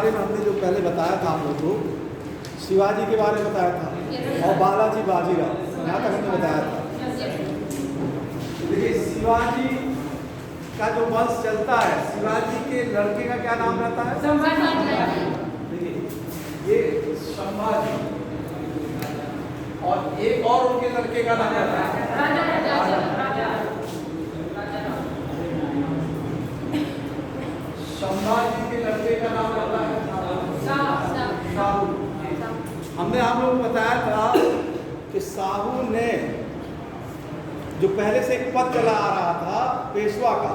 बारे में हमने जो पहले बताया था आप लोगों को, शिवाजी के बारे में बताया था और बालाजी बाजीराव, यहाँ तक हमने बताया था। देखिए शिवाजी का जो वंश चलता है, शिवाजी के लड़के का क्या नाम रहता है? देखिए ये संभाजी, और एक और उनके लड़के का नाम रहता है संभाजी के लड़के का नाम रहता है साहू। हमने आप लोगों को बताया था कि साहू ने जो पहले से एक पद चला आ रहा था पेशवा का,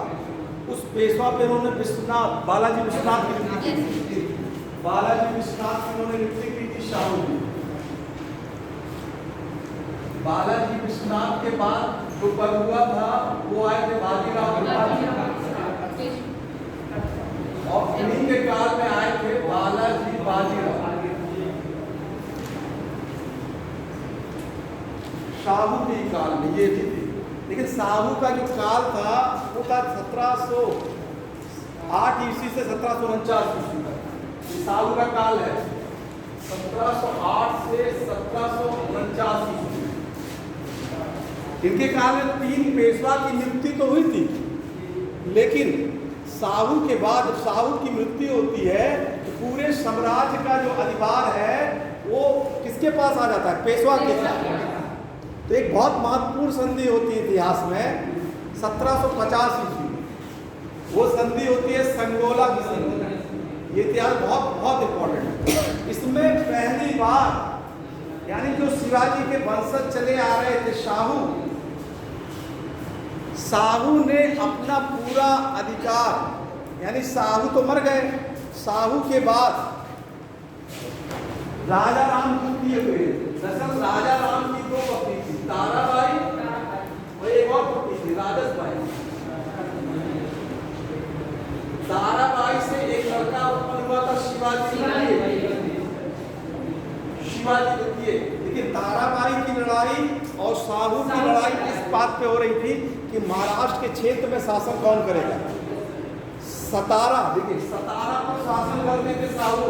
उस पेशवा पे उन्होंने विश्वनाथ, बालाजी विश्वनाथ की नियुक्ति की थी। बालाजी विश्वनाथ की उन्होंने नियुक्ति की थी साहू की। बालाजी विश्वनाथ के बाद जो पद हुआ था वो आए थे बाजीराव, और इन्हीं के काल में आए थे बालाजी बाजीराव। साहू के काल में ये भी थे, लेकिन साहू का जो काल था वो था 1708 ईस्वी से 1749 ईस्वी तक। साहू का काल है 1708 से 1749 ईस्वी। इनके काल में 3 पेशवा की नियुक्ति तो हुई थी, लेकिन साहू के बाद जब साहू की मृत्यु होती है तो पूरे साम्राज्य का जो अधिकार है वो किसके पास आ जाता है? पेशवा के पास। तो एक बहुत महत्वपूर्ण संधि होती है इतिहास में 1750 ईस्वी, वो संधि होती है संगोला की संधि। ये इतिहास बहुत बहुत इंपॉर्टेंट है। इसमें पहली बार यानी जो शिवाजी के वंशज चले आ रहे थे साहू ने अपना पूरा अधिकार, यानी साहू तो मर गए, साहू के बाद राजा राम द्वितीय हुए। दरअसल राजा राम की 2 पत्नी थी, ताराबाई और एक और पत्नी थी राजसबाई। ताराबाई से एक लड़का उत्पन्न हुआ था शिवाजी द्वितीय। लेकिन ताराबाई की लड़ाई और साहू की लड़ाई इस बात पे हो रही थी कि महाराष्ट्र के क्षेत्र में शासन कौन करेगा। सतारा, देखिए सतारा पर शासन करते थे साहू,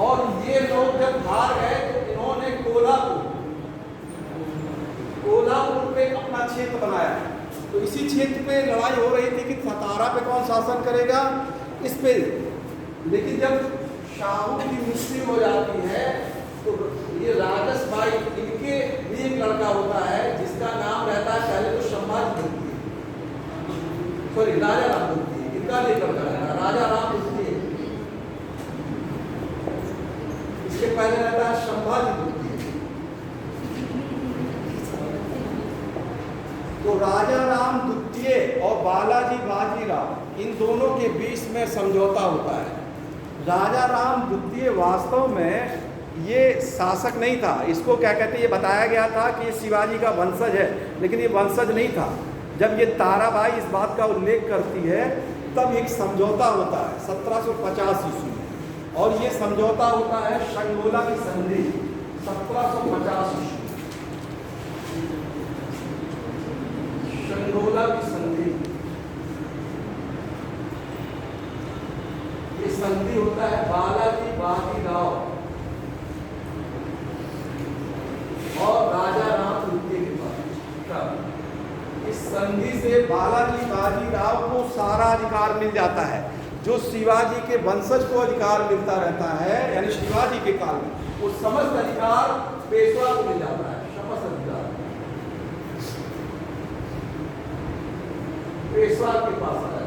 और ये लोग जब हार गए तो इन्होंने कोल्हापुर पे अपना क्षेत्र बनाया। तो इसी क्षेत्र पे लड़ाई हो रही थी कि सतारा पे कौन शासन करेगा, इस पे। लेकिन जब साहू की मृत्यु हो जाती है तो ये राजसबाई, इनके भी एक लड़का होता है जिसका नाम रहता है, पहले तो संभाजी द्वितीय, सॉरी राजा राम द्वितीय, इनका भी लड़का रहता है राजा राम द्वितीय। इसके पहले रहता है संभाजी द्वितीय। तो राजा राम द्वितीय और बालाजी बाजीराव, इन दोनों के बीच में समझौता होता है। राजा राम द्वितीय वास्तव में ये शासक नहीं था, इसको क्या कहते हैं, ये बताया गया था कि ये शिवाजी का वंशज है, लेकिन ये वंशज नहीं था। जब ये ताराबाई इस बात का उल्लेख करती है तब एक समझौता होता है 1750 ईस्वी में, और ये समझौता होता है संगोला की संधि 1750 ईस्वी। संगोला की संधि, ये संधि होता है बालाजी बाजीराव और राजा राम द्वितीय के पास। इस संधि से बालाजी बाजीराव को सारा अधिकार मिल जाता है, जो शिवाजी के वंशज को अधिकार मिलता रहता है, यानी शिवाजी के काल में वो समस्त अधिकार पेशवा को मिल जाता है। समस्त अधिकार पेशवा के पास आ जाता है।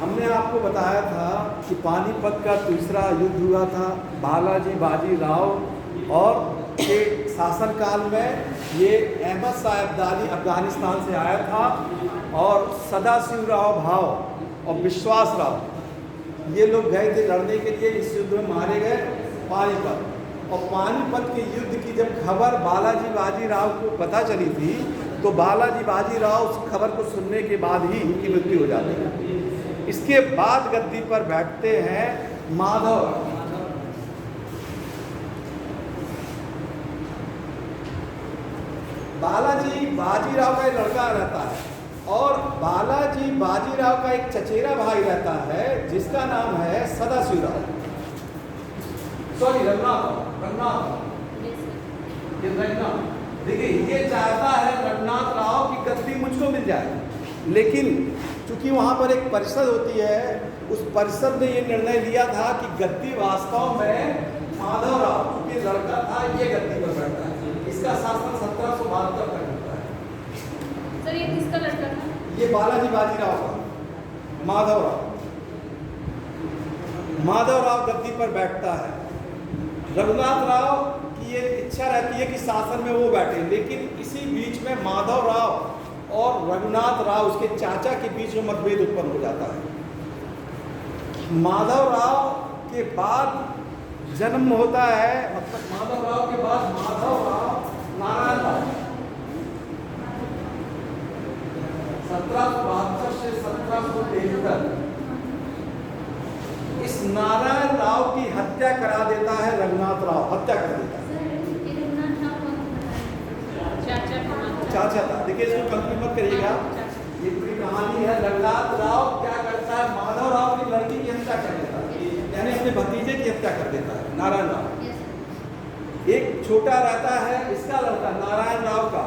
हमने आपको बताया था कि पानीपत का तीसरा युद्ध हुआ था बालाजी बाजीराव और के शासनकाल में। ये अहमद शाह अब्दाली अफगानिस्तान से आया था, और सदाशिवराव भाव और विश्वास राव ये लोग गए थे लड़ने के लिए। इस युद्ध में मारे गए पानीपत। और पानीपत के युद्ध की जब खबर बालाजी बाजीराव को पता चली थी तो बालाजी बाजीराव उस खबर को सुनने के बाद ही उनकी मृत्यु हो जाती है। इसके बाद गद्दी पर बैठते हैं माधव। बालाजी बाजीराव का लड़का रहता है और बालाजी बाजीराव का एक चचेरा भाई रहता है जिसका नाम है सदाशिवराव, सॉरी रघुनाथ। देखिए ये चाहता है रघुनाथ राव की गद्दी मुझको मिल जाए, लेकिन चूंकि वहाँ पर एक परिषद होती है, उस परिषद ने ये निर्णय लिया था कि गद्दी वास्तव में माधव राव क्योंकि लड़का था ये गद्दी पर बैठता है। इसका शासन 1772 तक होता है। सर ये किसका लड़का था? ये बालाजी बाजीराव का, माधव राव गद्दी पर बैठता है। रघुनाथ राव की ये इच्छा रहती है कि शासन में वो बैठे, लेकिन इसी बीच में माधव राव और रघुनाथ राव उसके चाचा के बीच में मतभेद उत्पन्न हो जाता है। माधव राव के बाद जन्म होता है, मतलब माधव राव के बाद माधव राव नारायण राव 1772 से 1773। इस नारायण राव की हत्या करा देता है रघुनाथ राव, हत्या कर देता है। चाचा था। देखिए इसको कंफ्यूज मत करिएगा, ये पूरी कहानी है। रघुनाथ राव क्या करता है, माधव राव की लड़की की हत्या कर देता है, यानी अपने भतीजे की हत्या कर देता है नारायण राव। एक छोटा रहता है इसका लड़का नारायण राव का,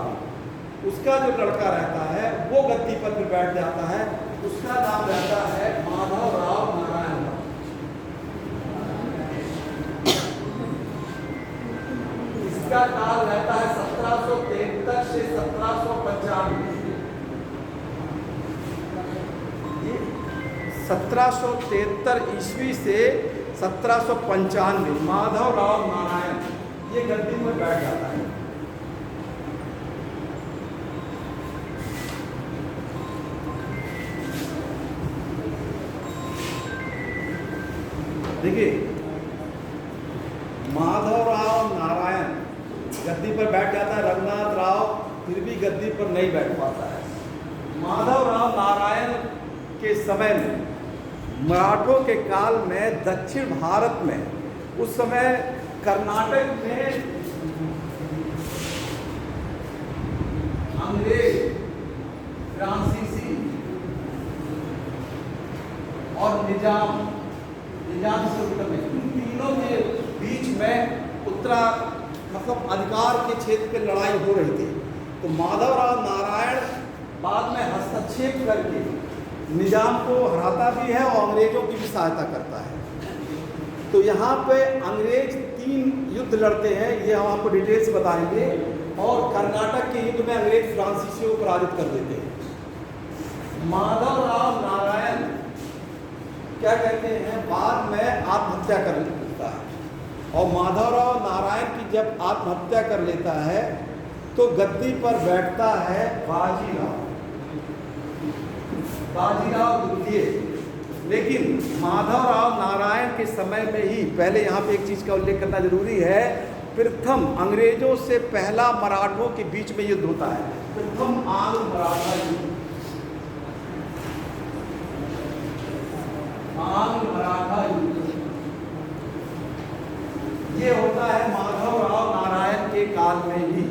उसका जो लड़का रहता है वो गद्दी पर फिर बैठ जाता है, उसका नाम रहता है माधव राव नारायण राव। इसका काल रहता है 1773 से 1795। 1773 ईस्वी से 1795 माधव राव नारायण ये गद्दी पर बैठ जाता है। देखिए माधव राव नारायण गद्दी पर बैठ जाता है, रघुनाथ राव फिर भी गद्दी पर नहीं बैठ पाता है। माधव राव नारायण के समय में, मराठों के काल में दक्षिण भारत में, उस समय कर्नाटक में अंग्रेज, फ्रांसीसी और निजाम से उत्तर में, इन तीनों के बीच में उत्तरा मतलब अधिकार के क्षेत्र पे लड़ाई हो रही थी। तो माधव राव नारायण बाद में हस्तक्षेप करके निजाम को हराता भी है और अंग्रेजों की भी सहायता करता है। तो यहाँ पे अंग्रेज 3 युद्ध लड़ते हैं, ये हम आपको डिटेल्स बताएंगे। और कर्नाटक के युद्ध में अंग्रेज फ्रांसीसियों को पराजित कर देते हैं। माधव राव नारायण क्या कहते हैं, बाद में आत्महत्या कर लेता है। और माधव राव नारायण की जब आत्महत्या कर लेता है तो गद्दी पर बैठता है बाजीराव द्वितीय। लेकिन माधव राव नारायण के समय में ही, पहले यहाँ पे एक चीज़ का उल्लेख करना जरूरी है, प्रथम अंग्रेजों से पहला मराठों के बीच में युद्ध होता है, प्रथम आंग्ल मराठा युद्ध। आंग्ल मराठा युद्ध ये होता है माधव राव नारायण के काल में ही।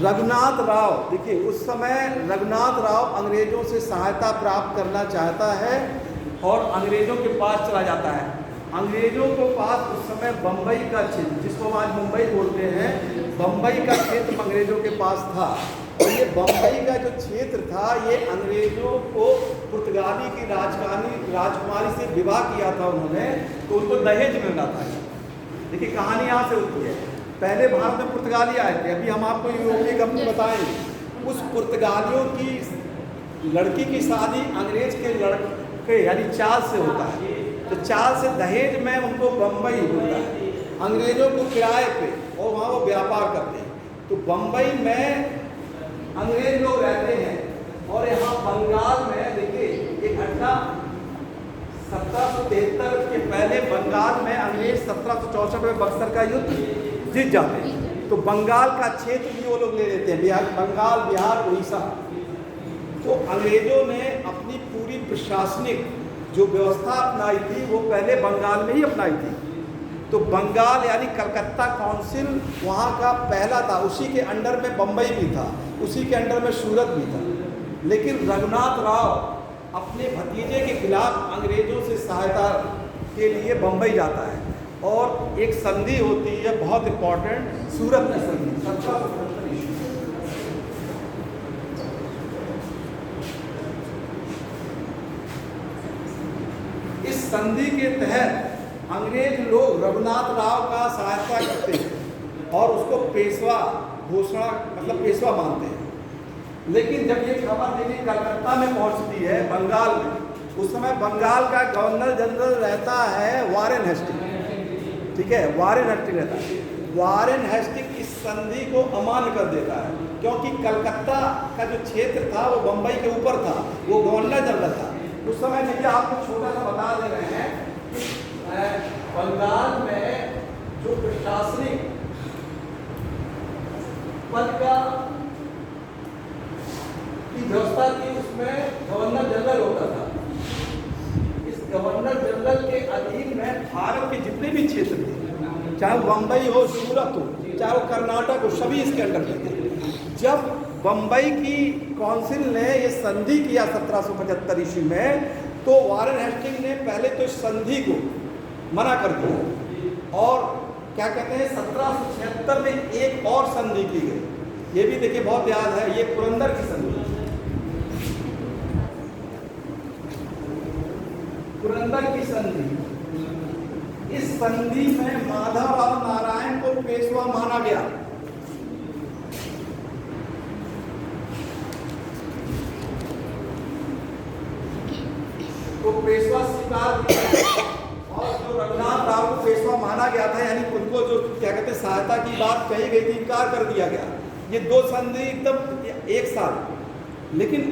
रघुनाथ राव, देखिए उस समय रघुनाथ राव अंग्रेजों से सहायता प्राप्त करना चाहता है और अंग्रेजों के पास चला जाता है। अंग्रेजों को पास उस समय बम्बई का क्षेत्र, जिसको हम आज मुंबई बोलते हैं, बम्बई का क्षेत्र अंग्रेजों के पास था। और ये बम्बई का जो क्षेत्र था, ये अंग्रेजों को पुर्तगाली की राजकुमारी से विवाह किया था उन्होंने, तो उनको दहेज मिलना था। देखिए कहानी यहाँ से होती है। पहले भारत में पुर्तगाली आए थे, अभी हम आपको यूरोपीय कंपनी बताएंगे। उस पुर्तगालियों की लड़की की शादी अंग्रेज के लड़के यानी चार्ल्स से होता है, तो चार्ल्स से दहेज में उनको बम्बई मिलता है, अंग्रेजों को किराए पे, और वहाँ वो व्यापार करते हैं। तो बम्बई में अंग्रेज लोग रहते हैं। और यहाँ बंगाल में देखिए एक घटना 1773 के पहले बंगाल में अंग्रेज 1764 में बक्सर का युद्ध जीत जाते हैं। तो बंगाल का क्षेत्र भी वो लोग ले लेते हैं, बिहार, बंगाल, बिहार, उड़ीसा। तो अंग्रेजों ने अपनी पूरी प्रशासनिक जो व्यवस्था अपनाई थी वो पहले बंगाल में ही अपनाई थी। तो बंगाल यानी कलकत्ता काउंसिल वहाँ का पहला था, उसी के अंडर में बम्बई भी था, उसी के अंडर में सूरत भी था। लेकिन रघुनाथ राव अपने भतीजे के खिलाफ अंग्रेज़ों से सहायता के लिए बम्बई जाता है और एक संधि होती है बहुत इम्पॉर्टेंट, सूरत की संधि 1775 ईस्वी। इस संधि के तहत अंग्रेज लोग रघुनाथ राव का सहायता करते हैं और उसको पेशवा घोषणा मतलब पेशवा मानते हैं। लेकिन जब ये खबर दिल्ली कलकत्ता में पहुंचती है बंगाल में, उस समय बंगाल का गवर्नर जनरल रहता है वारेन हेस्टिंग, ठीक है, वारेन हेस्टिंग रहता है। वारेन हेस्टिंग इस संधि को अमान्य कर देता है क्योंकि कलकत्ता का जो क्षेत्र था वो बम्बई के ऊपर था, वो गवर्नर जनरल था उस समय। देखिए आपको छोटा सा बता दे रहे हैं, बंगाल में जो प्रशासनिक पद का की व्यवस्था थी उसमें गवर्नर जनरल होता था। इस गवर्नर जनरल के अधीन में भारत के जितने भी क्षेत्र थे, चाहे बम्बई हो, सूरत हो, चाहे वो कर्नाटक हो, सभी इसके अंडर में थे। जब बम्बई की काउंसिल ने ये संधि किया 1775 ईस्वी में, तो वारेन हेस्टिंग ने पहले तो इस संधि को मना कर दिया और क्या कहते हैं 1776 में एक और संधि की गई। ये भी देखिए बहुत याद है, ये पुरंदर की संधि, पुरंदर की संधि। इस संधि में माधवराव नारायण को पेशवा माना गया। तो पेशवा स्वीकार किया और जो रघुनाथ राव को पेशवा माना गया था, यानी उनको जो क्या कहते हैं सहायता की बात कही गई थी, इनकार कर दिया गया। ये दो संधि एकदम एक साथ। लेकिन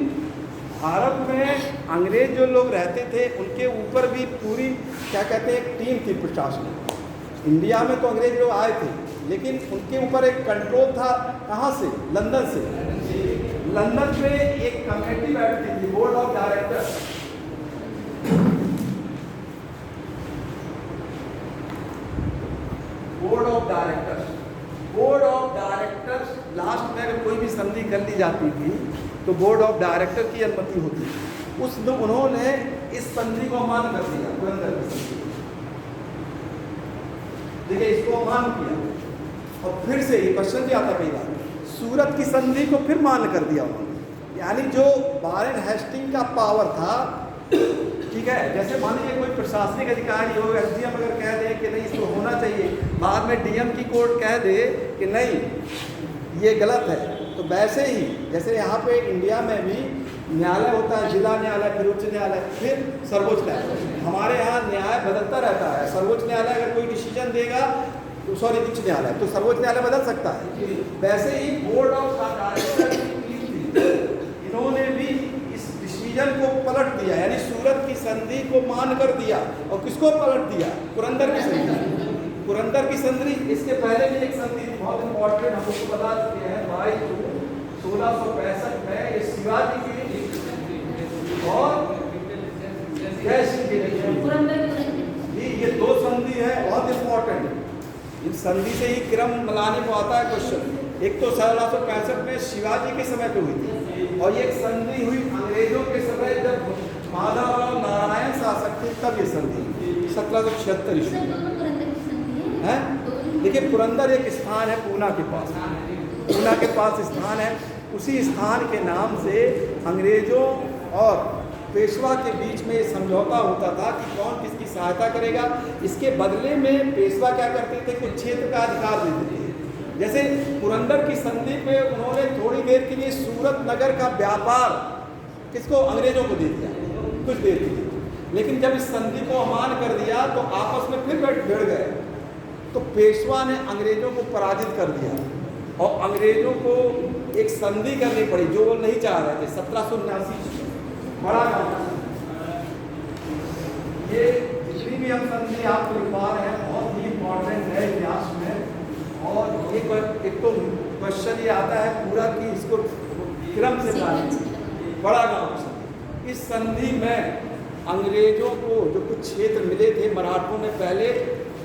भारत में अंग्रेज जो लोग रहते थे उनके ऊपर भी पूरी क्या कहते हैं एक टीम थी प्रशासनिक। इंडिया में तो अंग्रेज लोग आए थे लेकिन उनके ऊपर एक कंट्रोल था, कहाँ से? लंदन से। लंदन में एक कमेटी बैठती थी, board of directors. Board of directors, board of directors last में अगर कोई भी संधि कर ली जाती थी तो बोर्ड ऑफ डायरेक्टर की अनुमति होती थी। उस दिन उन्होंने इस संधि को अमान्य कर दिया, पुरंदर की संधि। देखिए इसको अमान्य किया और फिर से ये क्वेश्चन भी आता कई बार, सूरत की संधि को फिर मान्य कर दिया उन्होंने। यानी जो वारेन हेस्टिंग का पावर था, ठीक है, जैसे मान लीजिए कोई प्रशासनिक अधिकारी हो, एसडीएम अगर कह दे कि नहीं इसको होना चाहिए, बाद में डीएम की कोर्ट कह दे कि नहीं ये गलत है, तो वैसे ही जैसे यहाँ पे इंडिया में भी न्यायालय होता है, जिला न्यायालय, फिर उच्च न्यायालय, फिर सर्वोच्च न्यायालय। हमारे यहाँ न्याय बदलता रहता है। सर्वोच्च न्यायालय अगर कोई डिसीजन देगा तो सॉरी उच्च न्यायालय, तो सर्वोच्च न्यायालय बदल सकता है। वैसे ही बोर्ड ऑफ डायरेक्टर इन्होंने भी इस डिसीजन को पलट दिया, यानी सूरत की संधि को मान कर दिया। और किसको पलट दिया? पुरंदर की संधि। पुरंदर की संधि, इसके पहले भी एक संधि थी बहुत इंपॉर्टेंट, हम उसको बता चुके हैं, 22 जून 1665 में ये शिवाजी की और जय सिंह की ये दो संधि है बहुत इंपॉर्टेंट। इन संधि से ही क्रम मिलाने को आता है क्वेश्चन। एक तो 1665 में शिवाजी के समय पे हुई थी और ये संधि हुई अंग्रेजों के समय जब माधवराव नारायण शासक थे, तब ये संधि 1776 ईस्वी है। देखिए पुरंदर एक स्थान है पूना के पास, पूना के पास स्थान है। उसी स्थान के नाम से अंग्रेजों और पेशवा के बीच में ये समझौता होता था कि कौन किसकी सहायता करेगा। इसके बदले में पेशवा क्या करते थे, कुछ क्षेत्र का अधिकार देते थे। जैसे पुरंदर की संधि पे उन्होंने थोड़ी देर के लिए सूरत नगर का व्यापार किसको, अंग्रेजों को दे दिया कुछ देर के लिए। लेकिन जब इस संधि को अमान्य कर दिया तो आपस में फिर भिड़ गए, तो पेशवा ने अंग्रेजों को पराजित कर दिया और अंग्रेजों को एक संधि करनी पड़ी जो वो नहीं चाह रहे थे। 1779 बड़ा काम। ये जितनी भी हम संधि आपको लिखवा रहे हैं बहुत ही इम्पोर्टेंट है इतिहास में। और एक तो क्वेश्चन ये आता है पूरा कि इसको क्रम से बड़ा काम। इस संधि में अंग्रेजों को जो कुछ क्षेत्र मिले थे, मराठों ने पहले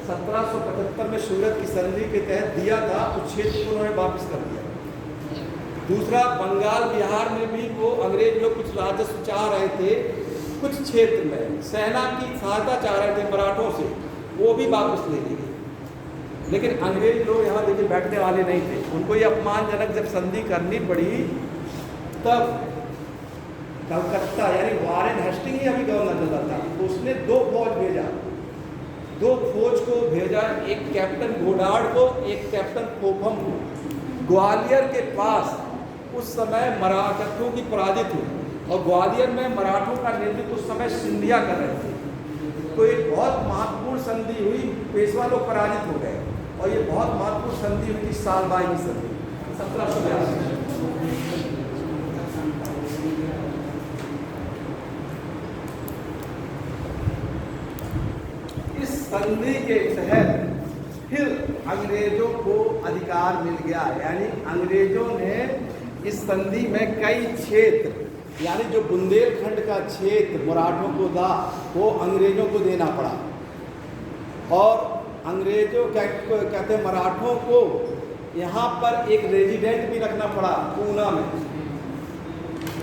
1775 में सूरत की संधि के तहत दिया था, उस क्षेत्र को उन्होंने वापस कर दिया। दूसरा, बंगाल बिहार में भी वो अंग्रेज लोग कुछ राजस्व चाह रहे थे, कुछ क्षेत्र में सेना की सहायता चाह रहे थे मराठों से, वो भी वापस ले ली गई। लेकिन अंग्रेज लोग यहाँ देखिए बैठने वाले नहीं थे, उनको ये अपमानजनक जब संधि करनी पड़ी, तब कलकत्ता यानी वारेन हेस्टिंग ही अभी गवर्नर जनरल था, तो उसने 2 फौज भेजा, 2 फौज को भेजा, एक कैप्टन गोडार्ड को, एक कैप्टन पोपम को, ग्वालियर के पास। उस समय मराठों की पराजित हुई और ग्वालियर में मराठों का नेतृत्व उस समय सिंधिया कर रहे थे। तो एक बहुत महत्वपूर्ण संधि हुई, पेशवा लोग पराजित हो गए और ये बहुत महत्वपूर्ण संधि हुई थी सालबाई की संधि 1782। इस संधि के तहत फिर अंग्रेजों को अधिकार मिल गया, यानी अंग्रेजों ने इस संधि में कई क्षेत्र, यानी जो बुंदेलखंड का क्षेत्र मराठों को था, वो अंग्रेजों को देना पड़ा। और अंग्रेजों कहते हैं मराठों को यहाँ पर एक रेजिडेंट भी रखना पड़ा पूना में।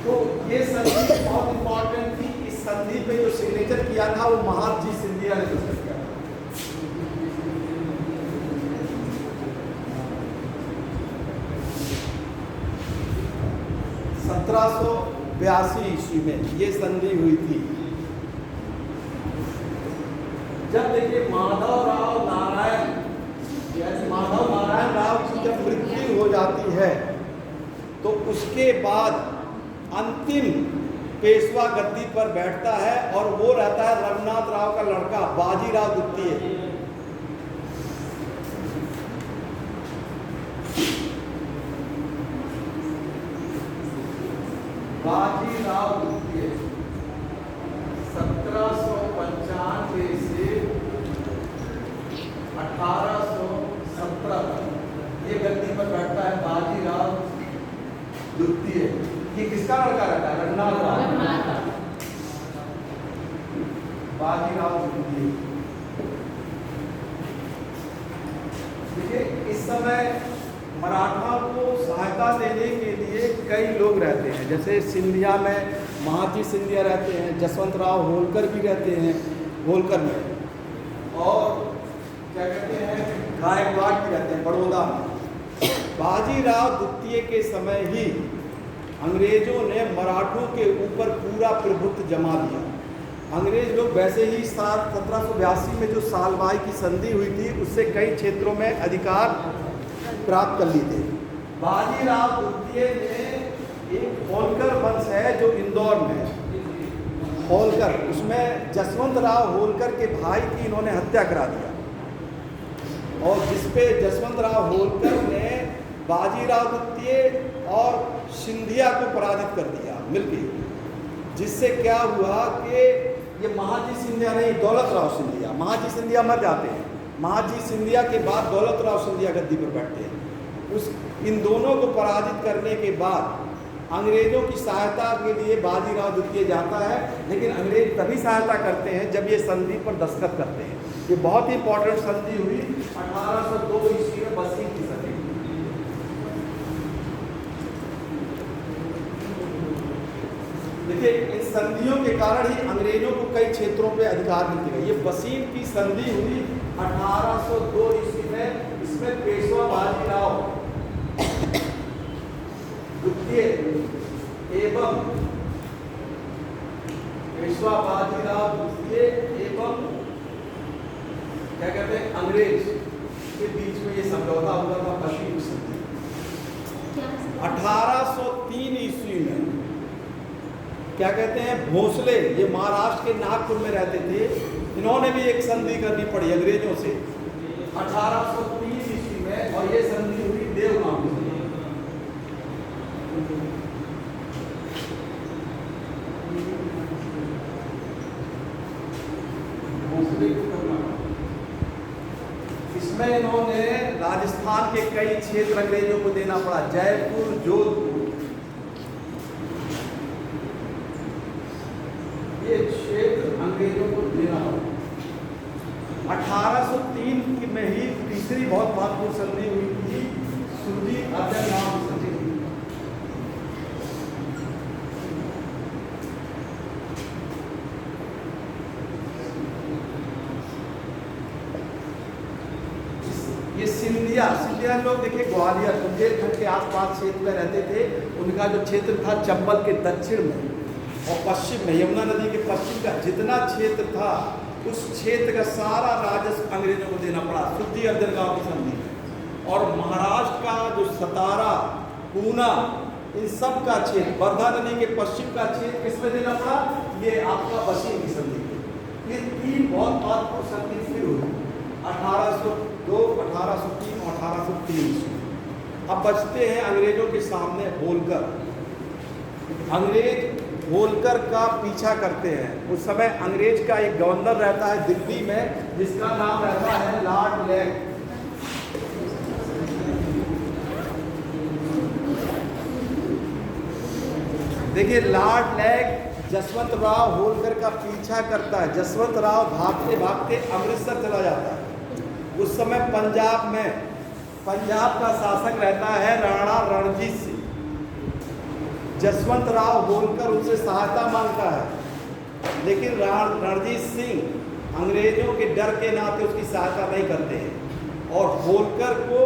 तो ये संधि बहुत इंपॉर्टेंट थी। इस संधि पे जो सिग्नेचर किया था वो महाजी सिंधिया ने किया था। 1782 ईस्वी में ये संधि हुई थी। जब देखिए माधव नारायण राव की जब मृत्यु हो जाती है, तो उसके बाद अंतिम पेशवा गद्दी पर बैठता है और वो रहता है रघुनाथ राव का लड़का बाजीराव द्वितीय। बाजीराव द्वितीय 1795 से 1817 ये गद्दी पर बैठता है बाजीराव द्वितीय। ये किसका लड़का रहता है? रघुनाथ राव। बाजीराव द्वितीय। देखिए इस समय मराठा को सहायता देने के लिए कई लोग रहते हैं, जैसे सिंधिया में महाजी सिंधिया रहते हैं, जसवंत राव होलकर भी रहते हैं होलकर में, और क्या कहते हैं गायकवाड़ भी रहते हैं बड़ौदा में। बाजीराव द्वितीय के समय ही अंग्रेजों ने मराठों के ऊपर पूरा प्रभुत्व जमा दिया। अंग्रेज लोग वैसे ही 1782 में जो सालबाई की संधि हुई थी, उससे कई क्षेत्रों में अधिकार प्राप्त कर ली थे। बाजीराव द्वितीय ने एक होलकर वंश है जो इंदौर में है, होलकर, उसमें जसवंत राव होलकर के भाई की इन्होंने हत्या करा दिया, और जिसपे जसवंत राव होलकर ने बाजीराव द्वितीय और सिंधिया को पराजित कर दिया मिलकर। जिससे क्या हुआ कि ये महाजी सिंधिया नहीं, दौलत राव सिंधिया, महाजी सिंधिया मर जाते हैं, महाजी सिंधिया के बाद दौलत राव सिंधिया गद्दी पर बैठते हैं। इन दोनों को पराजित करने के बाद अंग्रेजों की सहायता के लिए बाजीराव द्वितीय जाता है, लेकिन अंग्रेज तभी सहायता करते हैं जब ये संधि पर दस्तखत करते हैं। ये बहुत ही इंपॉर्टेंट संधि हुई 1802 ईस्वी में, बस्ती की संधि। देखिए इन संधियों के कारण ही अंग्रेजों को कई क्षेत्रों पे अधिकार मिलते गए। ये वसीम की संधि हुई 1802 ईस्वी में, इसमें पेशवा बाजीराव द्वितीय एवं पेशवा बाजीराव द्वितीय एवं क्या कहते हैं अंग्रेज के बीच में ये समझौता हुआ था, वसीम संधि। 1803 ईस्वी में क्या कहते हैं भोसले, ये महाराष्ट्र के नागपुर में रहते थे, इन्होंने भी एक संधि करनी पड़ी अंग्रेजों से 1803 ईस्वी में, और ये संधि हुई देवगांव में। इसमें इन्होंने राजस्थान के कई क्षेत्र अंग्रेजों को देना पड़ा, जयपुर, जोधपुर, ये क्षेत्र अंग्रेजों को देना पड़ा। 1803 में ही तीसरी बहुत महत्वपूर्ण संधि हुई थी, सुरजी अर्जन गांव संधि। ये सिंधिया लोग देखिए ग्वालियर बुंदेलखंड के आसपास क्षेत्र में रहते थे। उनका जो क्षेत्र था चंबल के दक्षिण में और पश्चिम में, यमुना नदी के पश्चिम का जितना क्षेत्र था उस क्षेत्र का सारा राजस्व अंग्रेजों को देना पड़ा सुरजी अर्जन गांव की संधि में। और महाराष्ट्र का जो सतारा, पूना, इन सब का क्षेत्र, वर्धा नदी के पश्चिम का क्षेत्र किसमें देना पड़ा? ये आपका बशीर की संधि। ये तीन बहुत महत्वपूर्ण संधि फिर हुई 1802, 1803 और 1823। अब बचते हैं अंग्रेजों के सामने होलकर। अंग्रेज होलकर का पीछा करते हैं। उस समय अंग्रेज का एक गवर्नर रहता है दिल्ली में, जिसका नाम रहता है लॉर्ड लेग। देखिए लॉर्ड लेग जसवंत राव होलकर का पीछा करता है। जसवंत राव भागते भागते अमृतसर चला जाता है। उस समय पंजाब का शासक रहता है राणा रणजीत सिंह। जसवंत राव होलकर उनसे सहायता मांगता है, लेकिन रणजीत सिंह अंग्रेजों के डर के नाते उसकी सहायता नहीं करते हैं और होलकर को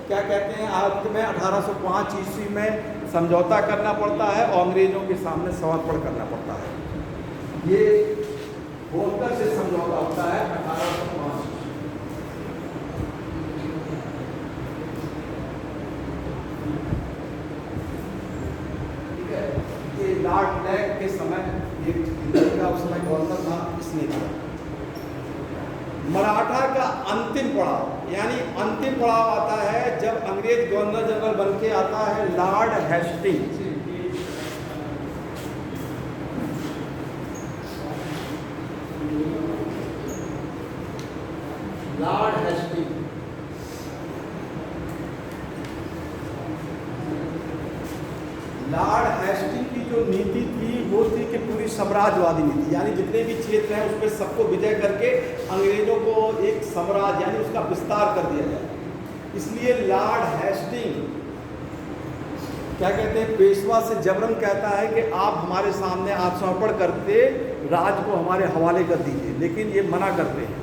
क्या कहते हैं, अंत में 1805 ईस्वी में समझौता करना पड़ता है और अंग्रेजों के सामने समर्पण करना पड़ता है। ये होलकर से समझौता होता है 1805। लॉर्ड लेग के समय एक दिल्ली का उस समय गवर्नर था, इसने किया। मराठा का अंतिम पड़ाव, यानी अंतिम पड़ाव आता है जब अंग्रेज गवर्नर जनरल बन के आता है Lord Hastings. Lord Hastings Lord Hasting की जो नीति थी वो थी कि पूरी साम्राज्यवादी नीति, यानी जितने भी क्षेत्र हैं उसमें सबको विजय करके अंग्रेजों को एक साम्राज्य यानी उसका विस्तार कर दिया जाए। इसलिए लॉर्ड हेस्टिंग क्या कहते हैं, पेशवा से जबरन कहता है कि आप हमारे सामने आत्मसमर्पण करते राज को हमारे हवाले कर दीजिए, लेकिन ये मना करते हैं।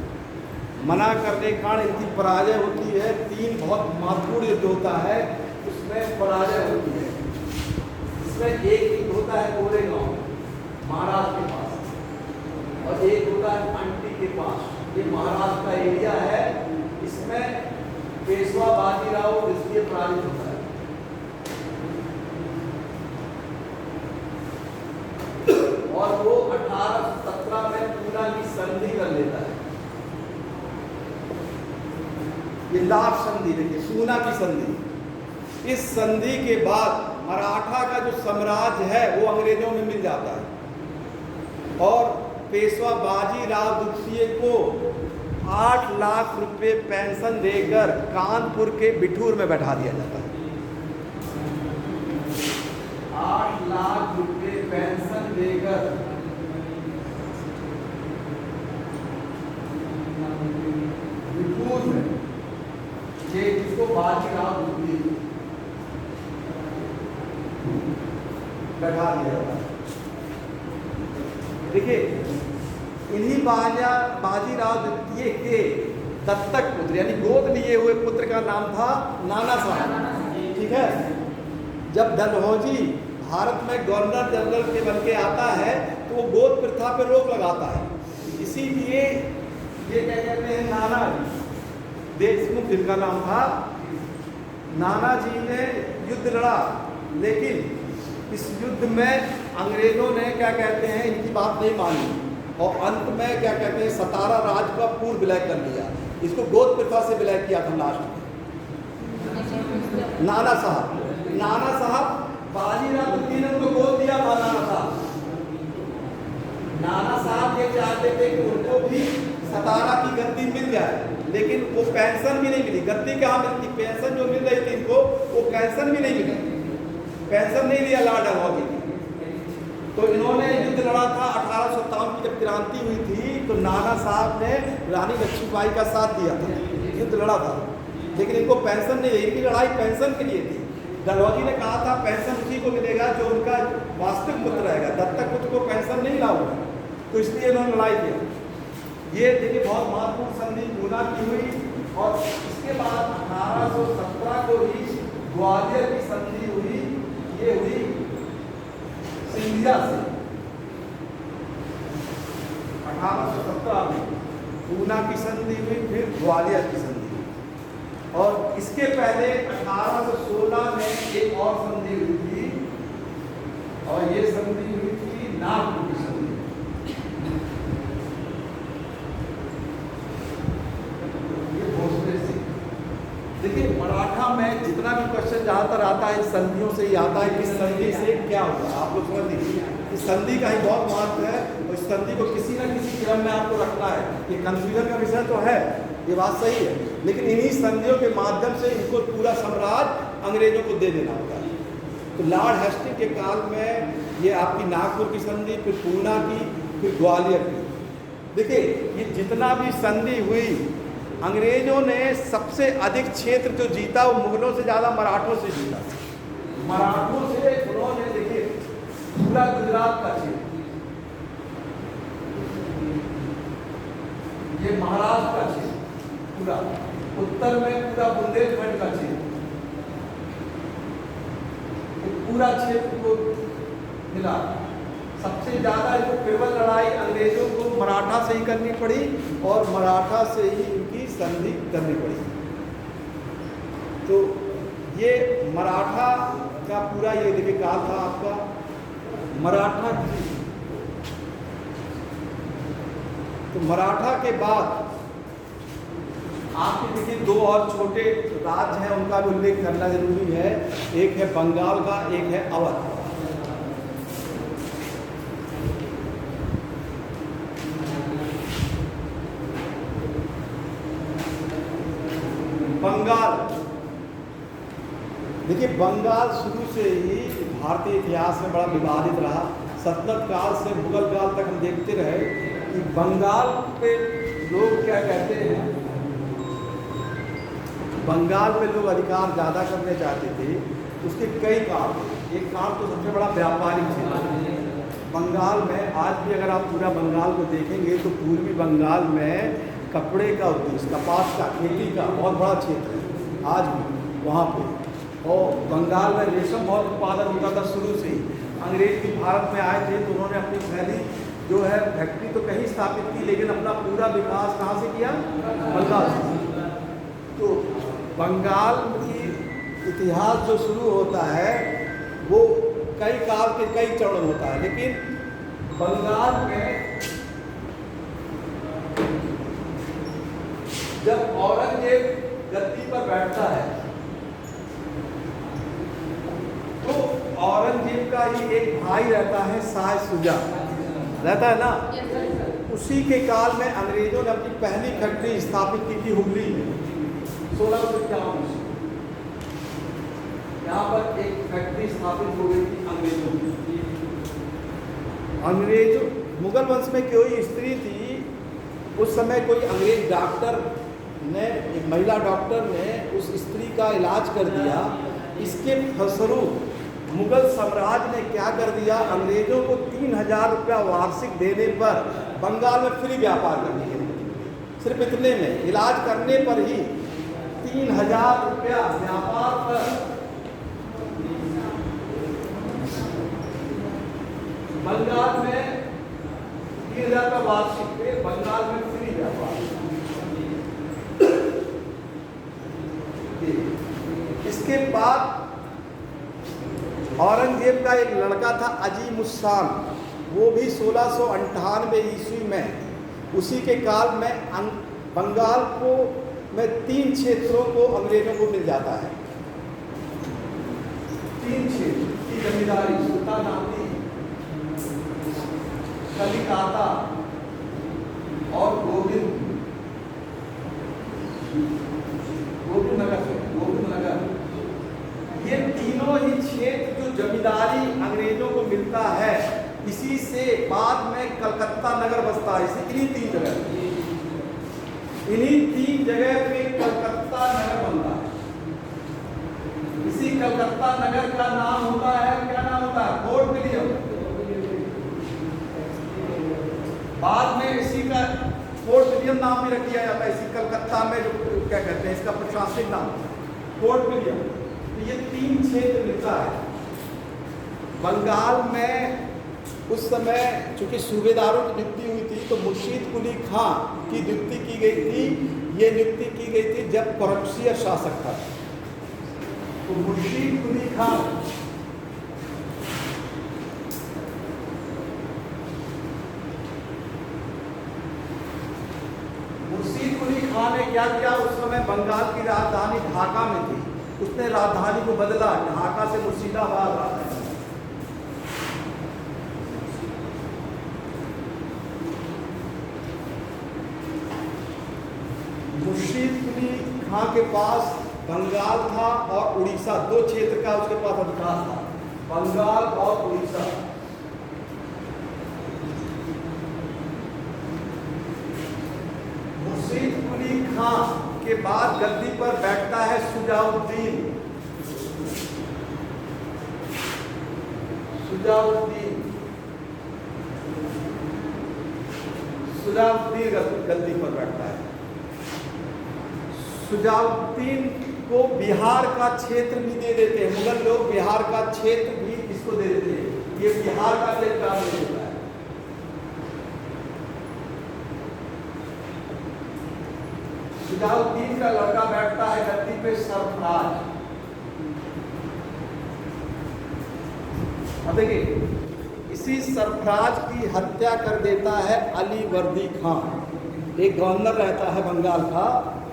मना करने के कारण इनकी पराजय होती है। 3 बहुत महत्वपूर्ण युद्ध होता है, उसमें पराजय होती है। इसमें एक युद्ध होता है कोरेगांव महाराष्ट्र के पास और एक होता है अंटी के पास, ये महाराष्ट्र का एरिया है। इसमें पेशवा बाजीराव इसलिए पराजित होता है। और वो 1817 में पूना की संधि कर लेता है। ये लाभ संधि, देखिए पूना की संधि। इस संधि के बाद मराठा का जो साम्राज्य है वो अंग्रेजों में मिल जाता है और पेशवा बाजीराव द्वितीय को 8 लाख रुपए पेंशन देकर कानपुर के बिठूर में बैठा दिया जाता है। 8 लाख रुपए पेंशन देकर बिठूर में, ये जिसको बाजीराव द्वितीय बैठा दिया जाता है। देखिए इन्हीं बाजीराव द्वितीय के दत्तक पुत्र यानी गोद लिए हुए पुत्र का नाम था नाना साहब। ठीक है, जब डलहौजी भारत में गवर्नर जनरल के बन के आता है तो वो गोद प्रथा पर रोक लगाता है। इसीलिए ये क्या कहते हैं, नाना देशमुख जिनका नाम था, नाना जी ने युद्ध लड़ा, लेकिन इस युद्ध में अंग्रेजों ने क्या कहते हैं इनकी बात नहीं मानी और अंत में क्या कहते हैं सतारा राज का पूर्व विलय कर लिया। इसको गोद प्रथा से विलय किया था लास्ट में नाना साहब बाजीराव द्वितीय ने उनको गोद दिया था। नाना साहब ये चाहते थे कि उनको भी सतारा की गद्दी मिल जाए, लेकिन वो पेंशन भी नहीं मिली। गद्दी कहाँ मिलती, पेंशन जो मिल रही थी इनको वो पेंशन भी नहीं मिली, पेंशन नहीं दिया लॉर्ड डलहौजी ने। तो इन्होंने युद्ध लड़ा था 1857 की जब क्रांति हुई थी, तो नाना साहब ने रानी लक्ष्मीबाई का साथ दिया था, युद्ध लड़ा था, लेकिन इनको पेंशन नहीं, इनकी लड़ाई पेंशन के लिए थी। डलहौजी ने कहा था पेंशन उसी को मिलेगा जो उनका वास्तविक पुत्र रहेगा, दत्तक पुत्र को पेंशन नहीं लाऊंगा, तो इसलिए इन्होंने लड़ाई किया। ये देखिए बहुत महत्वपूर्ण संधि पूना की हुई, और इसके बाद 1817 को ही ग्वालियर की संधि हुई, ये हुई सिंधिया से। 1817 में पूना की संधि हुई, फिर ग्वालियर की संधि हुई, और इसके पहले 1816 में एक और संधि हुई थी, और ये संधि हुई थी नागपुर की संधि। ये भोसले से। देखिए मराठा में जितना भी क्वेश्चन ज़्यादातर आता है संधियों से ही आता है कि संधि से क्या होता है, आप लोग समझ लीजिए इस संधि का ही बहुत महत्व है, और इस संधि को किसी न किसी क्रम में आपको रखना है। ये कंफ्यूजन का विषय तो है, ये बात सही है, लेकिन इन्हीं संधियों के माध्यम से इनको पूरा साम्राज्य अंग्रेजों को दे देना होता है। तो लॉर्ड हेस्टिंग्स के काल में ये आपकी नागपुर की संधि, फिर पूना की, फिर ग्वालियर की। देखिए ये जितना भी संधि हुई, अंग्रेजों ने सबसे अधिक क्षेत्र जो जीता वो मुगलों से ज़्यादा मराठों से जीता। मराठों से उन्होंने देखिए पूरा गुजरात का क्षेत्र, ये महाराष्ट्र का क्षेत्र पूरा, उत्तर में पूरा बुंदेलखंड का क्षेत्र, पूरा क्षेत्र को मिला। सबसे ज़्यादा जो प्रबल लड़ाई अंग्रेजों को मराठा से ही करनी पड़ी, और मराठा से ही इनकी संधि करनी पड़ी। तो ये मराठा का पूरा ये देखिए काल था आपका मराठा की। तो मराठा के बाद आपके देखिए दो और छोटे राज्य हैं, उनका भी उल्लेख करना जरूरी है। एक है बंगाल का, एक है अवध। बंगाल, देखिए बंगाल शुरू से ही भारतीय इतिहास में बड़ा विवादित रहा। सल्तनत काल से मुगल काल तक हम देखते रहे कि बंगाल पे लोग क्या कहते हैं, बंगाल पे लोग अधिकार ज़्यादा करने चाहते थे। उसके कई कारण थे। एक कारण तो सबसे बड़ा व्यापारिक क्षेत्र। बंगाल में आज भी अगर आप पूरा बंगाल को देखेंगे तो पूर्वी बंगाल में कपड़े का उद्देश्य, कपास का, खेती का बहुत बड़ा क्षेत्र है आज भी वहाँ पे। और बंगाल में रेशम बहुत उत्पादन होता था शुरू से ही। अंग्रेज भी भारत में आए थे तो उन्होंने अपनी पहली जो है फैक्ट्री तो कहीं स्थापित की, लेकिन अपना पूरा विकास कहाँ से किया? बंगाल से। तो बंगाल की इतिहास जो शुरू होता है वो कई काल के कई चरण होता है, लेकिन बंगाल में जब औरंगजेब गद्दी पर बैठता है तो औरंगजेब का ही एक भाई रहता है शाह शुजा, रहता है ना। उसी के काल में अंग्रेजों ने अपनी पहली फैक्ट्री स्थापित की थी हुगली में 1651 में। यहाँ पर एक फैक्ट्री स्थापित हो गई थी अंग्रेजों की। अंग्रेजों मुगल वंश में कोई स्त्री थी, उस समय कोई अंग्रेज डॉक्टर ने, एक महिला डॉक्टर ने उस स्त्री का इलाज कर दिया। इसके फलस्वरूप मुगल साम्राज्य ने क्या कर दिया, अंग्रेजों को 3000 रुपया वार्षिक देने पर बंगाल में फ्री व्यापार करने के लिए, सिर्फ इतने में इलाज करने पर ही 3000 रुपया व्यापार पर बंगाल में 3000 रुपया वार्षिक पे बंगाल में फ्री व्यापार। इसके बाद औरंगजेब का एक लड़का था अजीमुस्सान, वो भी 1698 ईस्वी में, उसी के काल में बंगाल को में 3 क्षेत्रों को अंग्रेजों को मिल जाता है। 3 क्षेत्र की जमींदारी, सुल्तानाती, कलिकाता और गोविंदनगर। ये तीनों ही क्षेत्र जो जमींदारी अंग्रेजों को मिलता है, इसी से बाद में कलकत्ता नगर बसता है। इन्हीं तीन जगह पे कलकत्ता नगर बनता है। इसी कलकत्ता नगर का नाम होता है, क्या नाम होता है? Fort William. बाद में इसी का फोर्ट विलियम नाम भी रख दिया जाता है। इसी कलकत्ता में जो क्या कहते हैं, इसका प्रशासनिक नाम फोर्ट विलियम। तो ये तीन क्षेत्र मिलता है बंगाल में। उस समय चूंकि सूबेदारों की नियुक्ति हुई थी, तो मुर्शीद कुली खां की नियुक्ति की गई थी। ये नियुक्ति की गई थी जब कोरबसिया शासक था। तो मुर्शीद कुली खां ने क्या किया, उस समय बंगाल की राजधानी ढाका में थी। उसने राजधानी को बदला, ढाका से मुर्शिदाबाद आ गया। मुर्शीद कुली खां के पास बंगाल था और उड़ीसा, दो क्षेत्र का उसके पास अधिकार था, बंगाल और उड़ीसा। मुर्शीद कुली खां के बाद गद्दी पर बैठता है शुजाउद्दीन। गद्दी पर बैठता है। शुजाउद्दीन को बिहार का क्षेत्र भी दे देते हैं मुगल लोग। बिहार का क्षेत्र भी इसको दे देते हैं। ये बिहार का क्षेत्र दे देता है। शुजाउद्दीन का लड़का बैठता है गद्दी पे, सरफराज। अब देखिए, इसी सरफराज की हत्या कर देता है अली वर्दी खां। एक गवर्नर रहता है बंगाल का,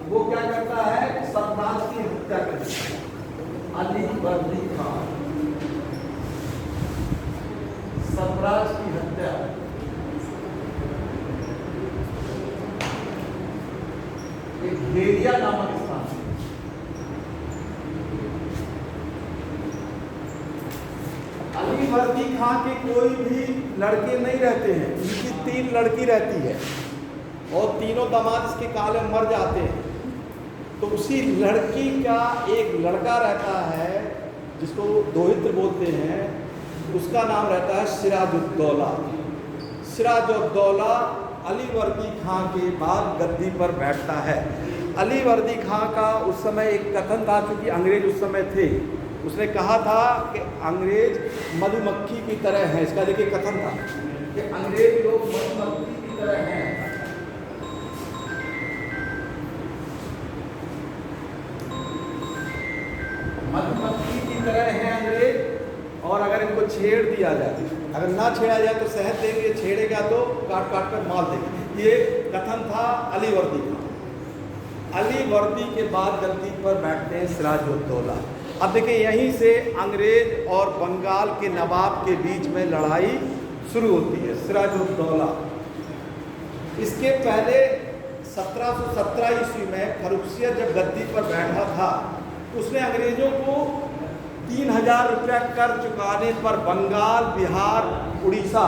वो क्या करता है, सरफराज की हत्या कर देता है। अली वर्दी खां, सरफराज की हत्या। भेड़िया नामक स्थान। अली वर्दी खां के कोई भी लड़के नहीं रहते हैं, इनकी तीन लड़की रहती है और तीनों दामाद इसके काल में मर जाते हैं। तो उसी लड़की का एक लड़का रहता है जिसको दोहित्र बोलते हैं, उसका नाम रहता है सिराजुद्दौला। सिराजुद्दौला अली वर्दी खां के बाद गद्दी पर बैठता है। अली वर्दी खां का उस समय एक कथन था, चूँकि अंग्रेज उस समय थे, उसने कहा था कि अंग्रेज मधुमक्खी की तरह हैं। इसका देखिए कथन था कि अंग्रेज लोग मधुमक्खी की तरह हैं। मधुमक्खी की तरह हैं अंग्रेज, और अगर इनको छेड़ दिया जाए, अगर ना छेड़ा जाए तो शहद देंगे, छेड़ेगा तो काट काट कर मार देंगे। ये कथन था अली वर्दी का। अली वर्दी के बाद गद्दी पर बैठते हैं सिराजुद्दौला। अब देखिए, यहीं से अंग्रेज और बंगाल के नवाब के बीच में लड़ाई शुरू होती है। सिराजुद्दौला, इसके पहले 1717 ईस्वी में फर्रुखसियर जब गद्दी पर बैठा था, उसने अंग्रेजों को 3000 रुपया कर चुकाने पर बंगाल, बिहार, उड़ीसा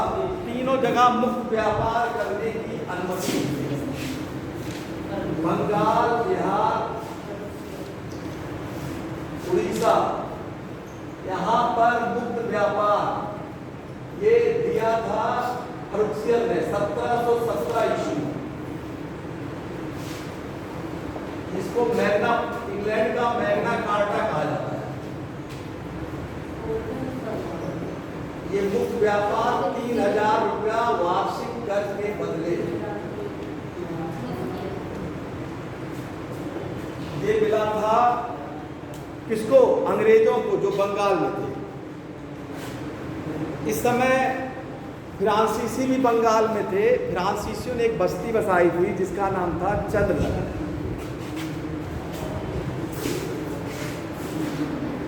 तीनों जगह मुक्त व्यापार करने की अनुमति दी। बंगाल, बिहार, उड़ीसा, यहाँ पर मुक्त व्यापार ये दिया था फर्रुखसियर ने 1717 ईस्वी। इसको मैग्ना, इंग्लैंड का मैग्ना कार्टा कहा जाता है। ये मुक्त व्यापार 3000 रुपया वार्षिक कर्ज के बदले ये मिला था किसको? अंग्रेजों को, जो बंगाल में थे। इस समय फ्रांसीसी भी बंगाल में थे। फ्रांसीसियों ने एक बस्ती बसाई थी जिसका नाम था चंद्रनगर।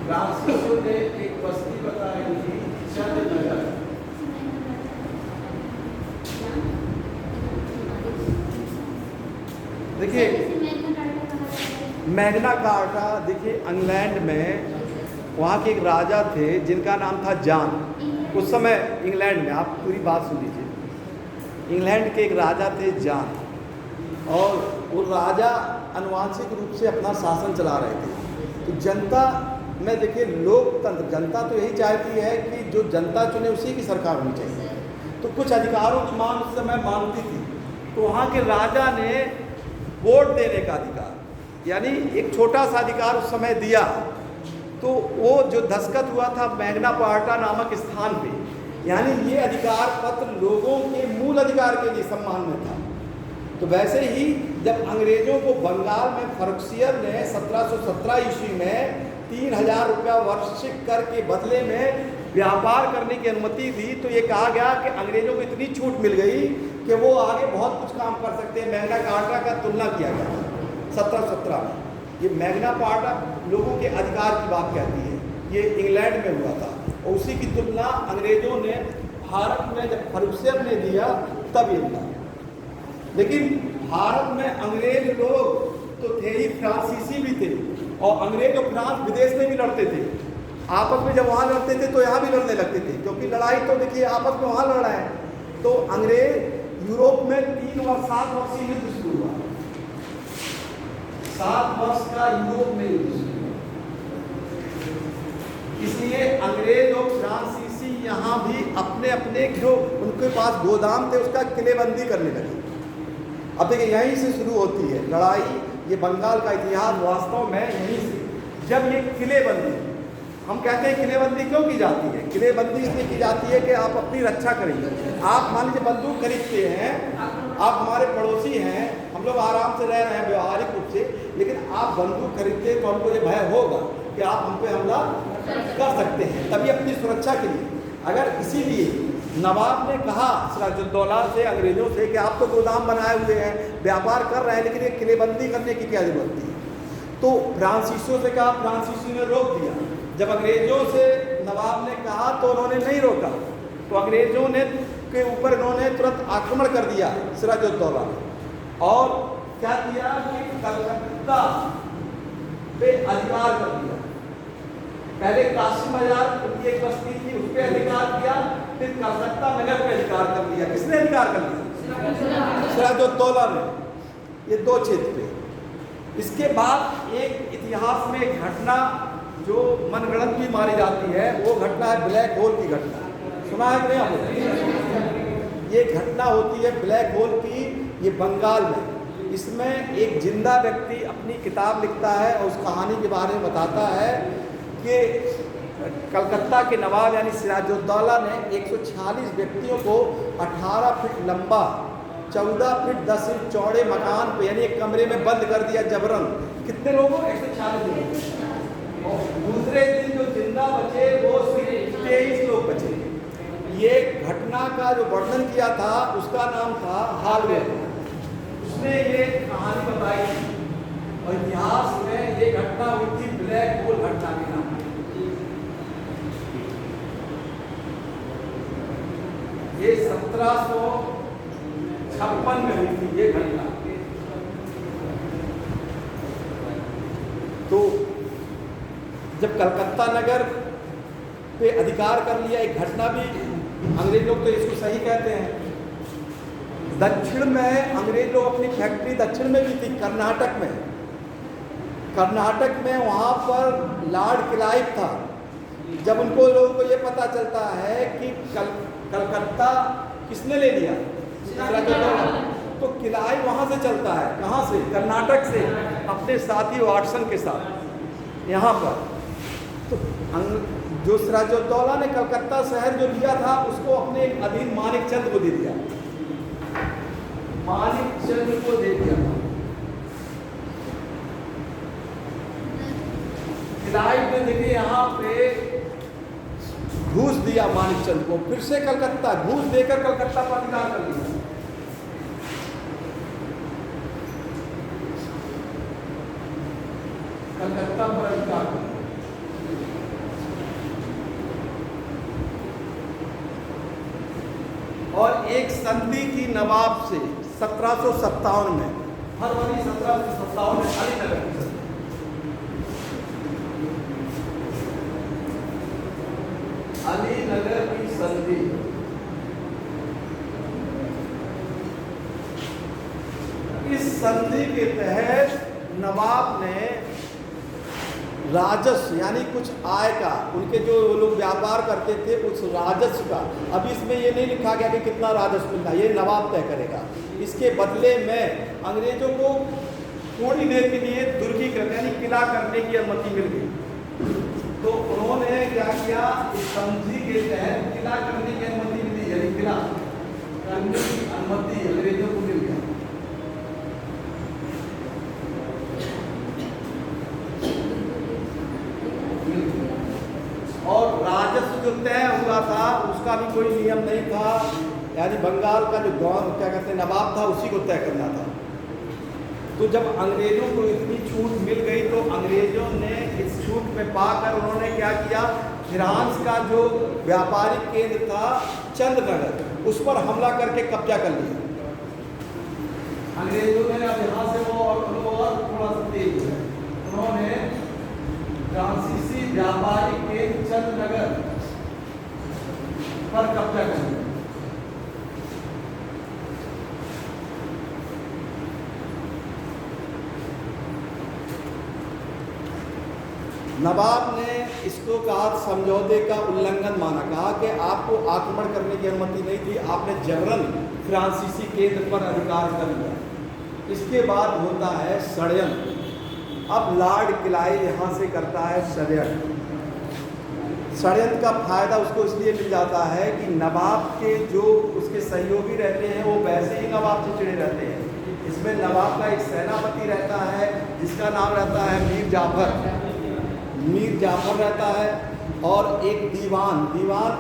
फ्रांसीसियों ने एक बस्ती बताई थी चंद्रनगर। देखिए, मैग्ना कार्टा, देखिए इंग्लैंड में वहाँ के एक राजा थे जिनका नाम था जॉन। उस समय इंग्लैंड में, आप पूरी बात सुन लीजिए, इंग्लैंड के एक राजा थे जॉन, और वो राजा आनुवांशिक रूप से अपना शासन चला रहे थे। तो जनता में देखिए लोकतंत्र, जनता तो यही चाहती है कि जो जनता चुने उसी की सरकार होनी चाहिए। तो कुछ अधिकारों की मांग उस समय मांगती थी, तो वहाँ के राजा ने वोट देने का अधिकार, यानी एक छोटा सा अधिकार उस समय दिया। तो वो जो दस्तखत हुआ था मैग्ना पार्टा नामक स्थान पे, यानी ये अधिकार पत्र लोगों के मूल अधिकार के लिए सम्मान में था। तो वैसे ही जब अंग्रेजों को बंगाल में फर्रुखसियर ने 1717 ईस्वी में 3000 रुपया वार्षिक कर के बदले में व्यापार करने की अनुमति दी, तो ये कहा गया कि अंग्रेजों को इतनी छूट मिल गई कि वो आगे बहुत कुछ काम कर सकते हैं। मैग्ना कार्टा का तुलना किया गया 1717 में। ये मैग्ना कार्टा लोगों के अधिकार की बात कहती है, ये इंग्लैंड में हुआ था, और उसी की तुलना अंग्रेजों ने भारत में जब फर्रुखसियर ने दिया तब ये मिला। लेकिन भारत में अंग्रेज लोग तो थे ही, फ्रांसीसी भी थे, और अंग्रेज और फ्रांस विदेश में भी लड़ते थे। आपस में जब वहाँ लड़ते थे तो यहाँ भी लड़ने लगते थे, क्योंकि लड़ाई तो देखिए आपस में वहाँ लड़ रहे हैं। तो अंग्रेज यूरोप में 3 और 7 वर्षीय युद्ध शुरू हुआ, 7 वर्ष का यूरोप में युद्ध शुरू हुआ। इसलिए अंग्रेज और फ्रांसीसी यहाँ भी अपने अपने जो उनके पास गोदाम थे उसका किलेबंदी करने लगे। अब देखिए यहीं से शुरू होती है लड़ाई। ये बंगाल का इतिहास वास्तव में यहीं से, जब ये किलेबंदी, हम कहते हैं किलेबंदी क्यों की जाती है? किलेबंदी इसलिए की जाती है कि आप अपनी रक्षा करेंगे। आप मान लीजिए बंदूक खरीदते हैं, आप हमारे पड़ोसी हैं, हम लोग आराम से रह रहे हैं व्यवहारिक रूप से, लेकिन आप बंदूक खरीदते हैं तो हमको ये भय होगा कि आप हम पे हमला कर सकते हैं, तभी अपनी सुरक्षा के लिए। अगर इसीलिए नवाब ने कहा सिराजुद्दौला से, अंग्रेजों से, कि आप तो गोदाम बनाए हुए हैं, व्यापार कर रहे हैं, लेकिन ये किलेबंदी करने की क्या जरूरत थी? तो फ्रांसीसियों से कहा, फ्रांसीसी ने रोक दिया। जब अंग्रेजों से नवाब ने कहा तो उन्होंने नहीं रोका, तो अंग्रेजों ने के ऊपर इन्होंने तुरंत आक्रमण कर दिया सिराजुद्दौला ने, और क्या किया कि कलकत्ता पे अधिकार कर दिया। पहले काशी बाजार उनकी एक बस्ती थी, उस पर अधिकार किया, फिर कलकत्ता नगर पे अधिकार कर लिया। किसने अधिकार कर लिया? सिराजुद्दौला ने। ये 2 क्षेत्र पे। इसके बाद एक इतिहास में एक घटना जो मनगढ़ंत भी मानी जाती है, वो घटना है ब्लैक होल की घटना। सुना है कि नहीं आपने? ये घटना होती है ब्लैक होल की, ये बंगाल में। इसमें एक जिंदा व्यक्ति अपनी किताब लिखता है और उस कहानी के बारे में बताता है कि कलकत्ता के नवाब यानी सिराजुद्दौला ने 146 व्यक्तियों को 18 फीट लंबा 14 फीट 10 इंच चौड़े मकान पे, यानी एक कमरे में बंद कर दिया जबरन। कितने लोगों? 146 लोग। और दूसरे दिन जो जिंदा बचे वो सिर्फ 23 लोग बचे। ये घटना का जो वर्णन किया था उसका नाम था हालवे। उसने ये कहानी बताई और इतिहास में ये घटना हुई थी ब्लैक होल घटना के नाम। ये 1756 में हुई थी ये घटना। तो जब कलकत्ता नगर पे अधिकार कर लिया, एक घटना भी, अंग्रेज लोग तो इसको सही कहते हैं। दक्षिण में अंग्रेज लोग अपनी फैक्ट्री दक्षिण में भी थी, कर्नाटक में। कर्नाटक में वहाँ पर लॉर्ड क्लाइव था। जब उनको लोगों को ये पता चलता है कि कलकत्ता किसने ले लिया, तो क्लाइव वहाँ से चलता है। कहाँ से? कर्नाटक से, अपने साथी वाटसन के साथ यहाँ पर। तो जो सिराजुद्दौला ने कलकत्ता शहर जो लिया था उसको अपने एक अधीन मानिकचंद को दे दिया, मानिकचंद को दे दिया। क्लाइव ने देखिए यहाँ पे घूस दिया मानिकचंद को, फिर से कलकत्ता घूस देकर कलकत्ता पर अधिकार कर लिया। कलकत्ता पर अधिकार कर लिया। और एक संधि की नवाब से 1757 में, फरवरी 1757 में अलीनगर की संधि। अलीनगर की संधि। इस संधि के तहत नवाब ने राजस्व यानी कुछ आय का, उनके जो लोग व्यापार करते थे उस राजस्व का, अभी इसमें ये नहीं लिखा गया कि कितना राजस्व मिलता, ये नवाब तय करेगा। इसके बदले में अंग्रेजों को थोड़ी देर के लिए दुर्गीकृत यानी किला करने की अनुमति मिल गई। तो उन्होंने क्या किया, इस संधि के तहत किला करने की अनुमति मिली, यानी किला करने की अनुमति अंग्रेजों को मिल गया। और राजस्व जो तय हुआ था उसका भी कोई नियम नहीं था, यानी बंगाल का जो क्या कहते हैं नवाब था उसी को तय करना था। तो जब अंग्रेजों को इतनी छूट मिल गई तो अंग्रेजों ने इस छूट में पाकर उन्होंने क्या किया, फ्रांस का जो व्यापारिक केंद्र था चंद्रनगर, उस पर हमला करके कब्जा कर लिया अंग्रेजों ने। अब यहाँ से वो और थोड़ा सा तेज है, उन्होंने फ्रांसीसी व्यापारिक केंद्र चंद्रनगर पर कब्जा कर लिया। नवाब ने इसको कहा समझौते का उल्लंघन माना, कहा कि आपको आक्रमण करने की अनुमति नहीं थी, आपने जबरन फ्रांसीसी केंद्र पर अधिकार कर लिया। इसके बाद होता है षड्यंत्र। अब लॉर्ड क्लाइव यहाँ से करता है षड्यंत्र। षड्यंत्र का फायदा उसको इसलिए मिल जाता है कि नवाब के जो उसके सहयोगी रहते हैं वो वैसे ही नवाब से चिड़े रहते हैं। इसमें नवाब का एक सेनापति रहता है जिसका नाम रहता है मीर जाफर रहता है, और एक दीवान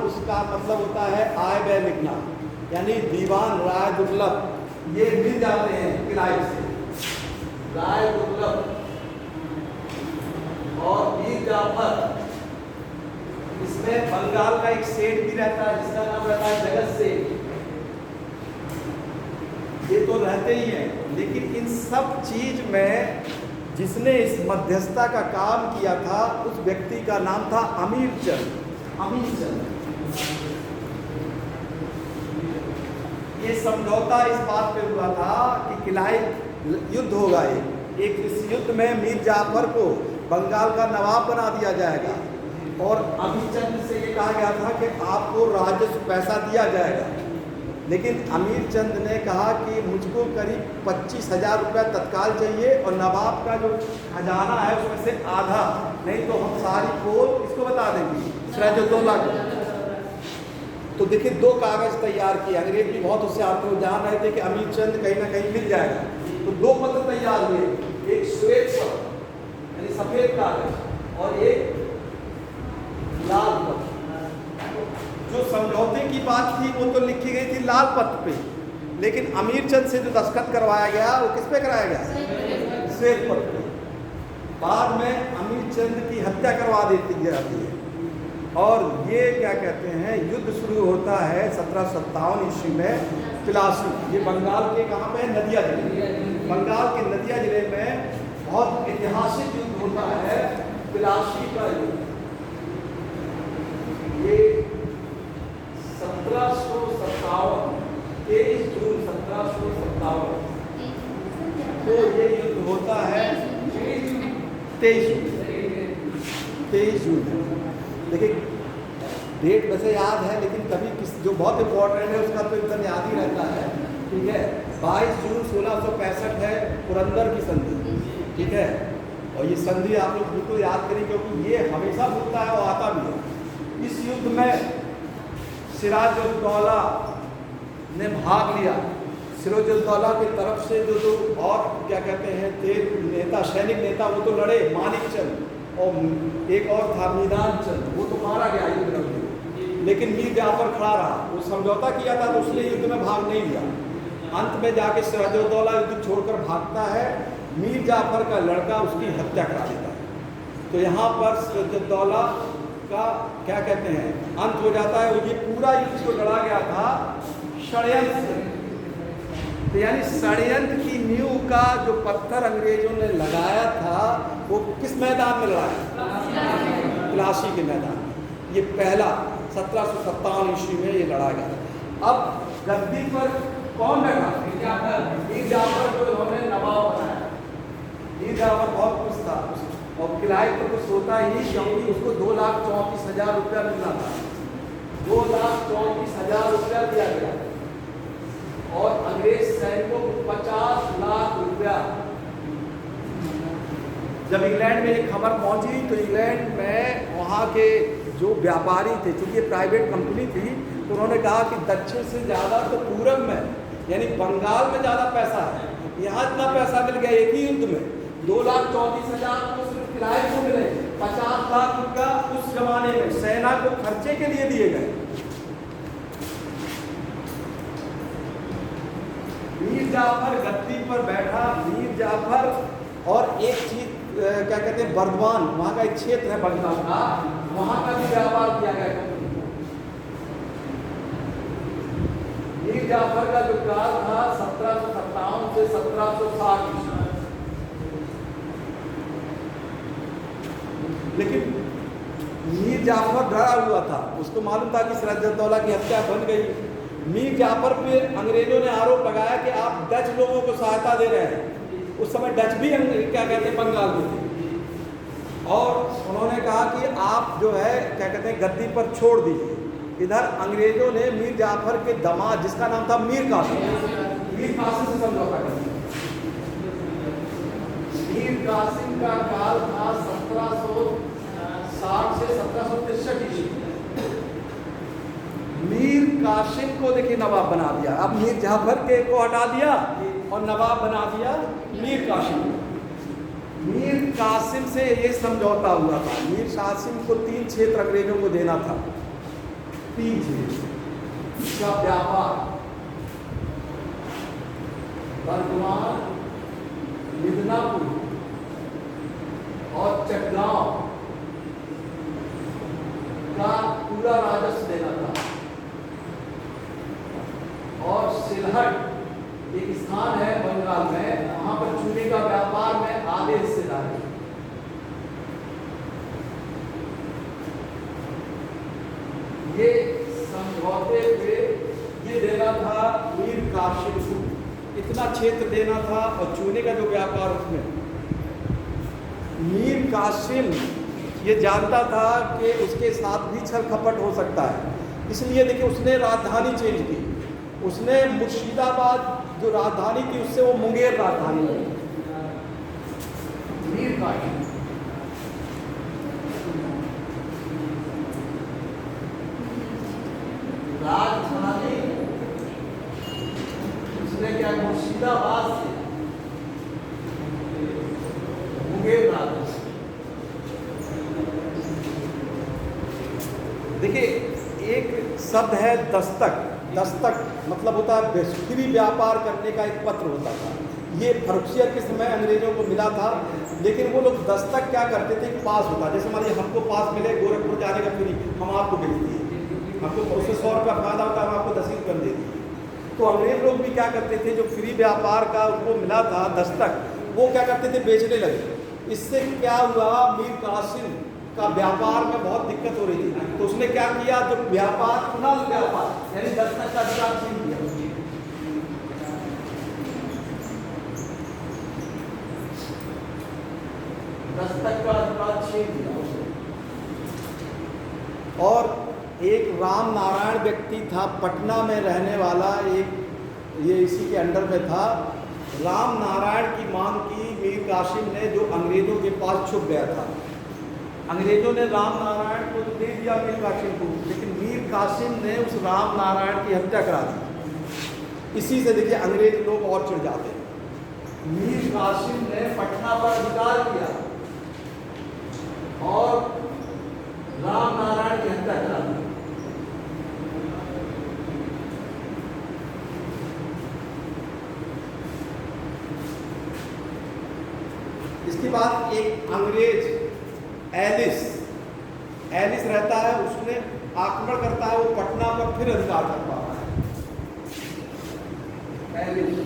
उसका मतलब होता है आय व्यय लिखना, यानी दीवान राय दुर्लभ, ये मिल जाते हैं क्लाइव से। राय दुर्लभ और मीर जाफर, इसमें बंगाल का एक सेठ भी रहता है जिसका नाम रहता है जगत सेठ। ये तो रहते ही हैं, लेकिन इन सब चीज में जिसने इस मध्यस्थता का काम किया था उस व्यक्ति का नाम था अमीर चंद। ये समझौता इस बात पे हुआ था कि क्लाइव युद्ध होगा, एक इस युद्ध में मीर जाफर को बंगाल का नवाब बना दिया जाएगा, और अमीर चंद से ये कहा गया था कि आपको राजस्व पैसा दिया जाएगा। लेकिन अमीर चंद ने कहा कि मुझको करीब 25,000 रुपये तत्काल चाहिए, और नवाब का जो खजाना है उसमें से आधा, नहीं तो हम सारी पोल इसको बता देंगे सिराजुद्दौला को। तो देखिए दो कागज तैयार किए, अंग्रेज भी बहुत होशियार थे, वो जान रहे थे कि अमीर चंद कहीं ना कहीं मिल जाएगा। तो दो पत्र तैयार हुए, एक श्वेत पत्र यानी सफेद कागज और एक लाल पत्र। जो समझौते की बात थी वो तो लिखी गई थी लाल पत्र पे, लेकिन अमीर चंद से जो दस्तखत करवाया गया वो किस पे कराया गया, श्वेत पत्र पे। बाद में अमीर चंद की हत्या करवा देती जाती है, और ये क्या कहते हैं युद्ध शुरू होता है 1757 ईस्वी में पिलासी। ये बंगाल के कहाँ पे, नदिया जिले, बंगाल के नदिया जिले में बहुत ऐतिहासिक युद्ध होता है पिलासी का युद्ध। ये 1757 23 जून 1757 तो ये युद्ध होता है 23 जून। देखिए डेट वैसे याद है, लेकिन कभी जो बहुत इम्पोर्टेंट है उसका तो एकदम याद ही रहता है, ठीक है। 22 जून 1665 है पुरंदर की संधि, ठीक है। और ये संधि आप लोग बिल्कुल याद करें, क्योंकि ये हमेशा भूलता है और आता भी है। इस युद्ध में सिराजुद्दौला ने भाग लिया। सिराजुद्दौला की तरफ से जो और क्या कहते हैं थे नेता, सैनिक नेता, वो तो लड़े, मानिक चंद, और एक और था मीदान चंद, वो तो मारा गया युद्ध में, लेकिन मीर जाफर खड़ा रहा। वो समझौता किया था तो उसने युद्ध में भाग नहीं लिया। अंत में जाके सिराजुद्दौला युद्ध छोड़कर भागता है, मीर जाफर का लड़का उसकी हत्या करा देता है। तो यहाँ पर सिराजुद्दौला का क्या कहते हैं अंत हो जाता है। ये पूरा युद्ध जो लड़ा गया था षड्यंत्र से, तो यानी षड्यंत्र की नींव का जो पत्थर अंग्रेजों ने लगाया था वो किस मैदान में लड़ा है, प्लासी के मैदान। ये पहला 1757 ईस्वी में ये लड़ा गया। अब गद्दी पर कौन बैठा? मीर जाफर को इन्होंने नवाब बनाया। मीर जाफर बहुत खुश था और किराए पर कुछ होता ही, क्योंकि उसको 2,34,000 रुपया मिलना था। 2,34,000 रुपया दिया गया और अंग्रेज सैनिकों को 50 लाख रुपया। जब इंग्लैंड में ये खबर पहुंची तो इंग्लैंड में वहाँ के जो व्यापारी थे, चूंकि प्राइवेट कंपनी थी, तो उन्होंने कहा कि दक्षिण से ज़्यादा तो पूरब में यानी बंगाल में ज़्यादा पैसा है, यहाँ इतना पैसा मिल गया एक ही युद्ध में। 2,34,000 को सिर्फ किराए को मिले, 50 लाख रुपया उस जमाने में सेना को खर्चे के लिए दिए गए। मीर जाफर गद्दी पर बैठा। मीर जाफर और एक चीज क्या कहते हैं, बर्दवान, वहाँ का एक क्षेत्र है बंगाल का, वहाँ का भी व्यापार किया गया। मीर जाफर का जो काल था 1757 से 1760, लेकिन मीर जाफर डरा हुआ था। उसको मालूम था कि सिराजुद्दौला की हत्या बन गई। मीर जाफर पे अंग्रेजों ने आरोप लगाया कि आप डच लोगों को सहायता दे रहे हैं। उस समय डच भी क्या कहते हैं बंगाल में थे, और उन्होंने कहा कि आप जो है क्या कहते हैं गद्दी पर छोड़ दीजिए। इधर अंग्रेजों ने मीर जाफर के दामाद, जिसका नाम था मीर कासिम से समझौता कर दिया। मीर कासिम का काल था 1760 से 1763 ईस्वी। मीर कासिम को देखिए नवाब बना दिया। अब मीर जाफर के को हटा दिया और नवाब बना दिया मीर कासिम। मीर कासिम से ये समझौता हुआ था। मीर कासिम को 3 क्षेत्र अंग्रेजों को देना था। 3 क्षेत्र का व्यापार, बर्दवान, मिदनापुर और चटगांव का पूरा राजस्व देना था। और सिलहट एक स्थान है बंगाल में, वहां पर चूने का व्यापार में आधे हिस्सेदारी। ये समझौते पे ये देना था मीर कासिम को, इतना क्षेत्र देना था और चूने का जो व्यापार उसमें। मीर कासिम ये जानता था कि उसके साथ भी छल कपट हो सकता है, इसलिए देखिए उसने राजधानी चेंज की। उसने मुर्शिदाबाद जो राजधानी थी उससे वो मुंगेर राजधानी बनी। मीर कासिम राजधानी उसने क्या मुर्शिदाबाद से मुंगेर राजधानी। देखिए एक शब्द है दस्तक। दस्तक मतलब होता है फ्री व्यापार करने का एक पत्र होता था। ये फर्रुखियर के समय अंग्रेजों को मिला था, लेकिन वो लोग दस्तक क्या करते थे, पास होता, जैसे मान लीजिए हमको पास मिले गोरखपुर जाने का फ्री, हम आपको भेज दिए, हमको उससे 100 रुपया फायदा होता है, हम आपको 10 रुपये दे दिए। तो अंग्रेज लोग भी क्या करते थे, जो फ्री व्यापार का उनको मिला था दस्तक, वो क्या करते थे, बेचने लगे। इससे क्या हुआ, मीर कासिम का व्यापार में बहुत दिक्कत हो रही थी, तो उसने क्या किया, जो व्यापार पुनः व्यापार यानी दस्तक का अधिकार छीन लिया। दस्तक का अधिकार छीन लिया उसने। और एक राम नारायण व्यक्ति था, पटना में रहने वाला, एक ये इसी के अंडर में था। राम नारायण की मांग की मीर कासिम ने, जो अंग्रेजों के पास छुप गया था। अंग्रेजों ने राम नारायण को तो दे दिया मीर कासिम को, लेकिन मीर कासिम ने उस राम नारायण की हत्या करा दी। इसी से देखिए अंग्रेज लोग और चिढ़ जाते हैं। मीर कासिम ने पटना पर अधिकार किया और राम नारायण की हत्या करा दी। इसके बाद एक अंग्रेज एलिस रहता है, उसने आक्रमण करता है, वो पटना पर फिर अधिकार कर पाता है। एलिस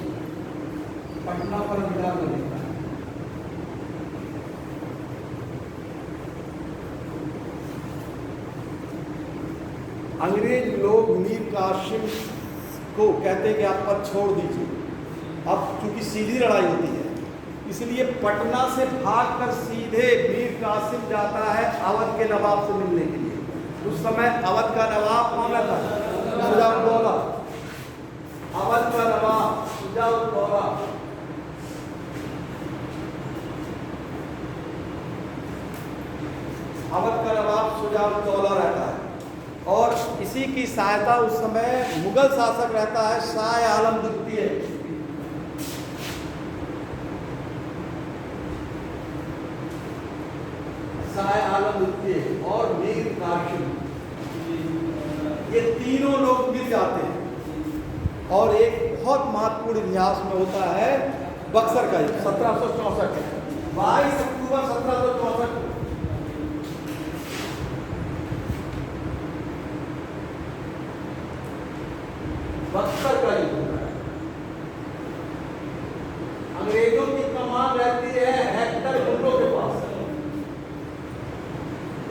पटना पर अधिकार कर लेता है। अंग्रेज लोग मीर कासिम को कहते हैं कि आप पद छोड़ दीजिए, अब चूंकि सीधी लड़ाई होती है, इसलिए पटना से भागकर सीधे मीर कासिम जाता है अवध के नवाब से मिलने के लिए। उस समय अवध का नवाब कौन था? शुजा-उद-दौला। अवध का नवाब शुजा-उद-दौला। अवध का नवाब शुजा-उद-दौला रहता है और इसी की सहायता उस समय मुगल शासक रहता है शाह आलम द्वितीय। शाह आलम द्वितीय और मीर कासिम, ये तीनों लोग मिल जाते हैं और एक बहुत महत्वपूर्ण इतिहास में होता है बक्सर का युद्ध 1764, 22 अक्टूबर 1764। बक्सर का युद्ध होता है। अंग्रेजों की कमान रहती है हेक्टर गुंडों के पास।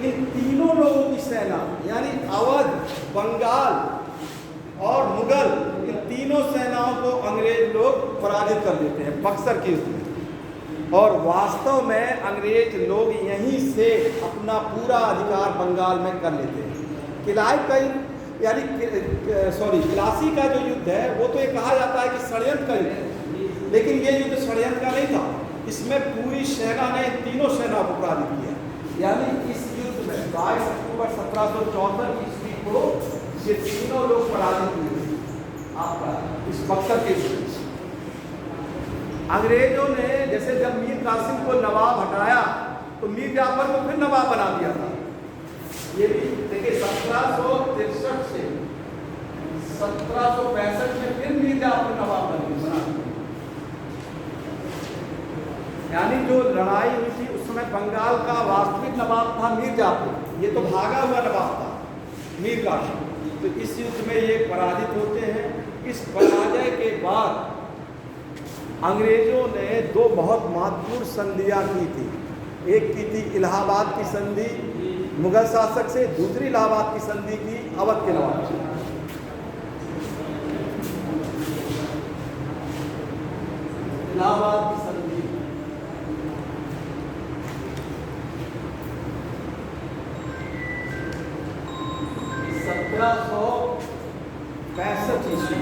इन तीनों लोगों की सेना यानी अवध, बंगाल और मुगल, इन तीनों सेनाओं को अंग्रेज लोग पराजित कर देते हैं बक्सर के युद्ध में। और वास्तव में अंग्रेज लोग यहीं से अपना पूरा अधिकार बंगाल में कर लेते हैं। किलाई कई यानी प्लासी का जो युद्ध है वो तो ये कहा जाता है कि षड्यंत्र का युद्ध है, लेकिन ये युद्ध षड्यंत्र का नहीं था। इसमें पूरी सेना ने तीनों सेना को पराजित किया। यानी इस युद्ध में 22 अक्टूबर 1764 ईस्वी को ये तीनों लोग पराजित हुए आपका इस बक्सर के युद्ध में। अंग्रेजों ने जैसे जब मीर कासिम को नवाब हटाया तो मीर जाफर को फिर नवाब बना दिया था। ये भी देखिए 1763 से 1765 में फिर मीर जाफर नवाब बना। यानी जो लड़ाई हुई थी उस समय बंगाल का वास्तविक नवाब था मीर जाफर, ये तो भागा हुआ नवाब था मीर कासिम। तो इस युद्ध में ये पराजित होते हैं। इस पराजय के बाद अंग्रेजों ने दो बहुत महत्वपूर्ण संधियां की थी। एक की थी इलाहाबाद की संधि मुगल शासक से, दूसरी इलाहाबाद की संधि की अवध के नवाब से। इलाहाबाद की संधि 1765 ईस्वी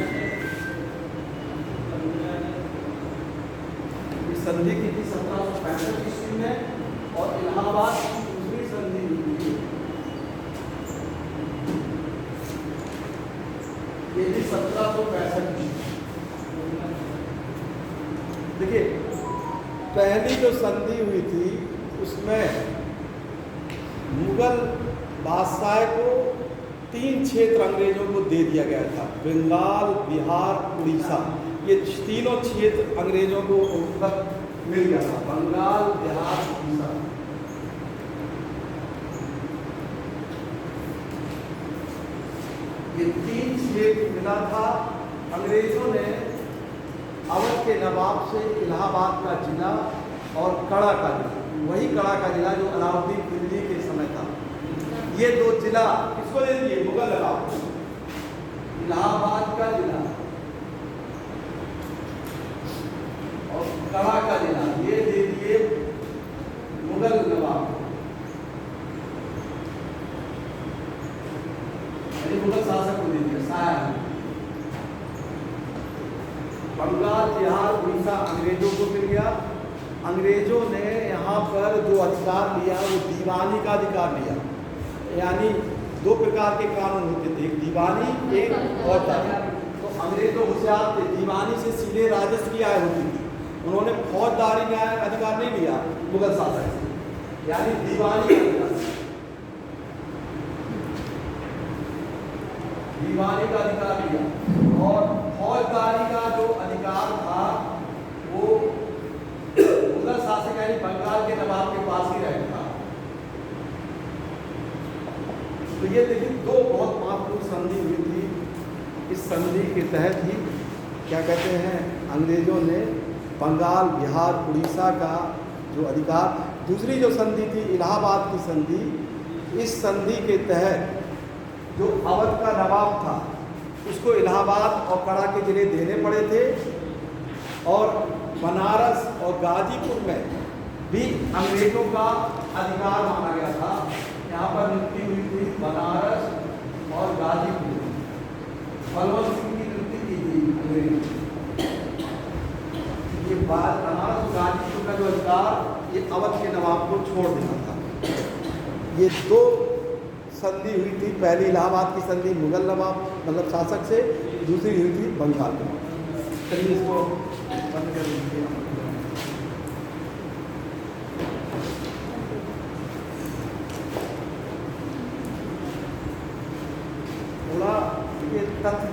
संधि की थी 1765 ईस्वी में, और इलाहाबाद की दूसरी संधि हुई थी ये भी 1765 ईस्वी। देखिए पहली जो संधि हुई थी उसमें मुगल बादशाह को 3 क्षेत्र अंग्रेजों को दे दिया गया था, बंगाल, बिहार, उड़ीसा। ये तीनों क्षेत्र अंग्रेजों को मिल गया था, बंगाल, बिहार, उड़ीसा। ये 3 क्षेत्र मिला था। अंग्रेजों ने अवध के नवाब से इलाहाबाद का जिला और कड़ा का जिला, वही कड़ा का जिला जो अलाउद्दीन खिलजी के समय था, ये 2 जिला किसको दे दिए? मुगल नवाब। इलाहाबाद का जिला और कड़ा का जिला ये दे दिए मुगल नवाब, मुगल शासक को दे दिया शाह। बंगाल, बिहार, उड़ीसा अंग्रेजों को मिल गया। अंग्रेजों ने यहाँ पर जो अधिकार लिया वो दीवानी का अधिकार लिया। यानी 2 प्रकार के कानून होते थे, एक दीवानी, एक फौजदारी। तो अंग्रेज तो होशियार थे, दीवानी से सीधे राजस्व की आय होती थी, उन्होंने फौजदारी न्याय अधिकार नहीं लिया मुगल शासक से, यानी दीवानी का अधिकार लिया। और फौजदारी का जो अधिकार था वो मुगल शासक यानी बंगाल के नवाब के पास ही रहता। तो ये देखिए 2 बहुत महत्वपूर्ण संधि हुई थी। इस संधि के तहत ही क्या कहते हैं अंग्रेजों ने बंगाल, बिहार, उड़ीसा का जो अधिकार। दूसरी जो संधि थी इलाहाबाद की संधि, इस संधि के तहत जो अवध का नवाब था उसको इलाहाबाद और कड़ा के जिले देने पड़े थे, और बनारस और गाजीपुर में भी अंग्रेजों का अधिकार माना गया था। यहाँ पर नियुक्ति हुई थी बनारस और गाजीपुर, बलवंत सिंह की नियुक्ति की थी अंग्रेज। ये बात बनारस और गाजीपुर का जो अधिकार ये अवध के नवाब को छोड़ देना था। ये दो संधि हुई थी, पहली इलाहाबाद की संधि मुगल नवाब मतलब शासक से, दूसरी हुई थी बंगाल में। चलिए इसको बंद कर दीजिए। थोड़ा ये तथ्य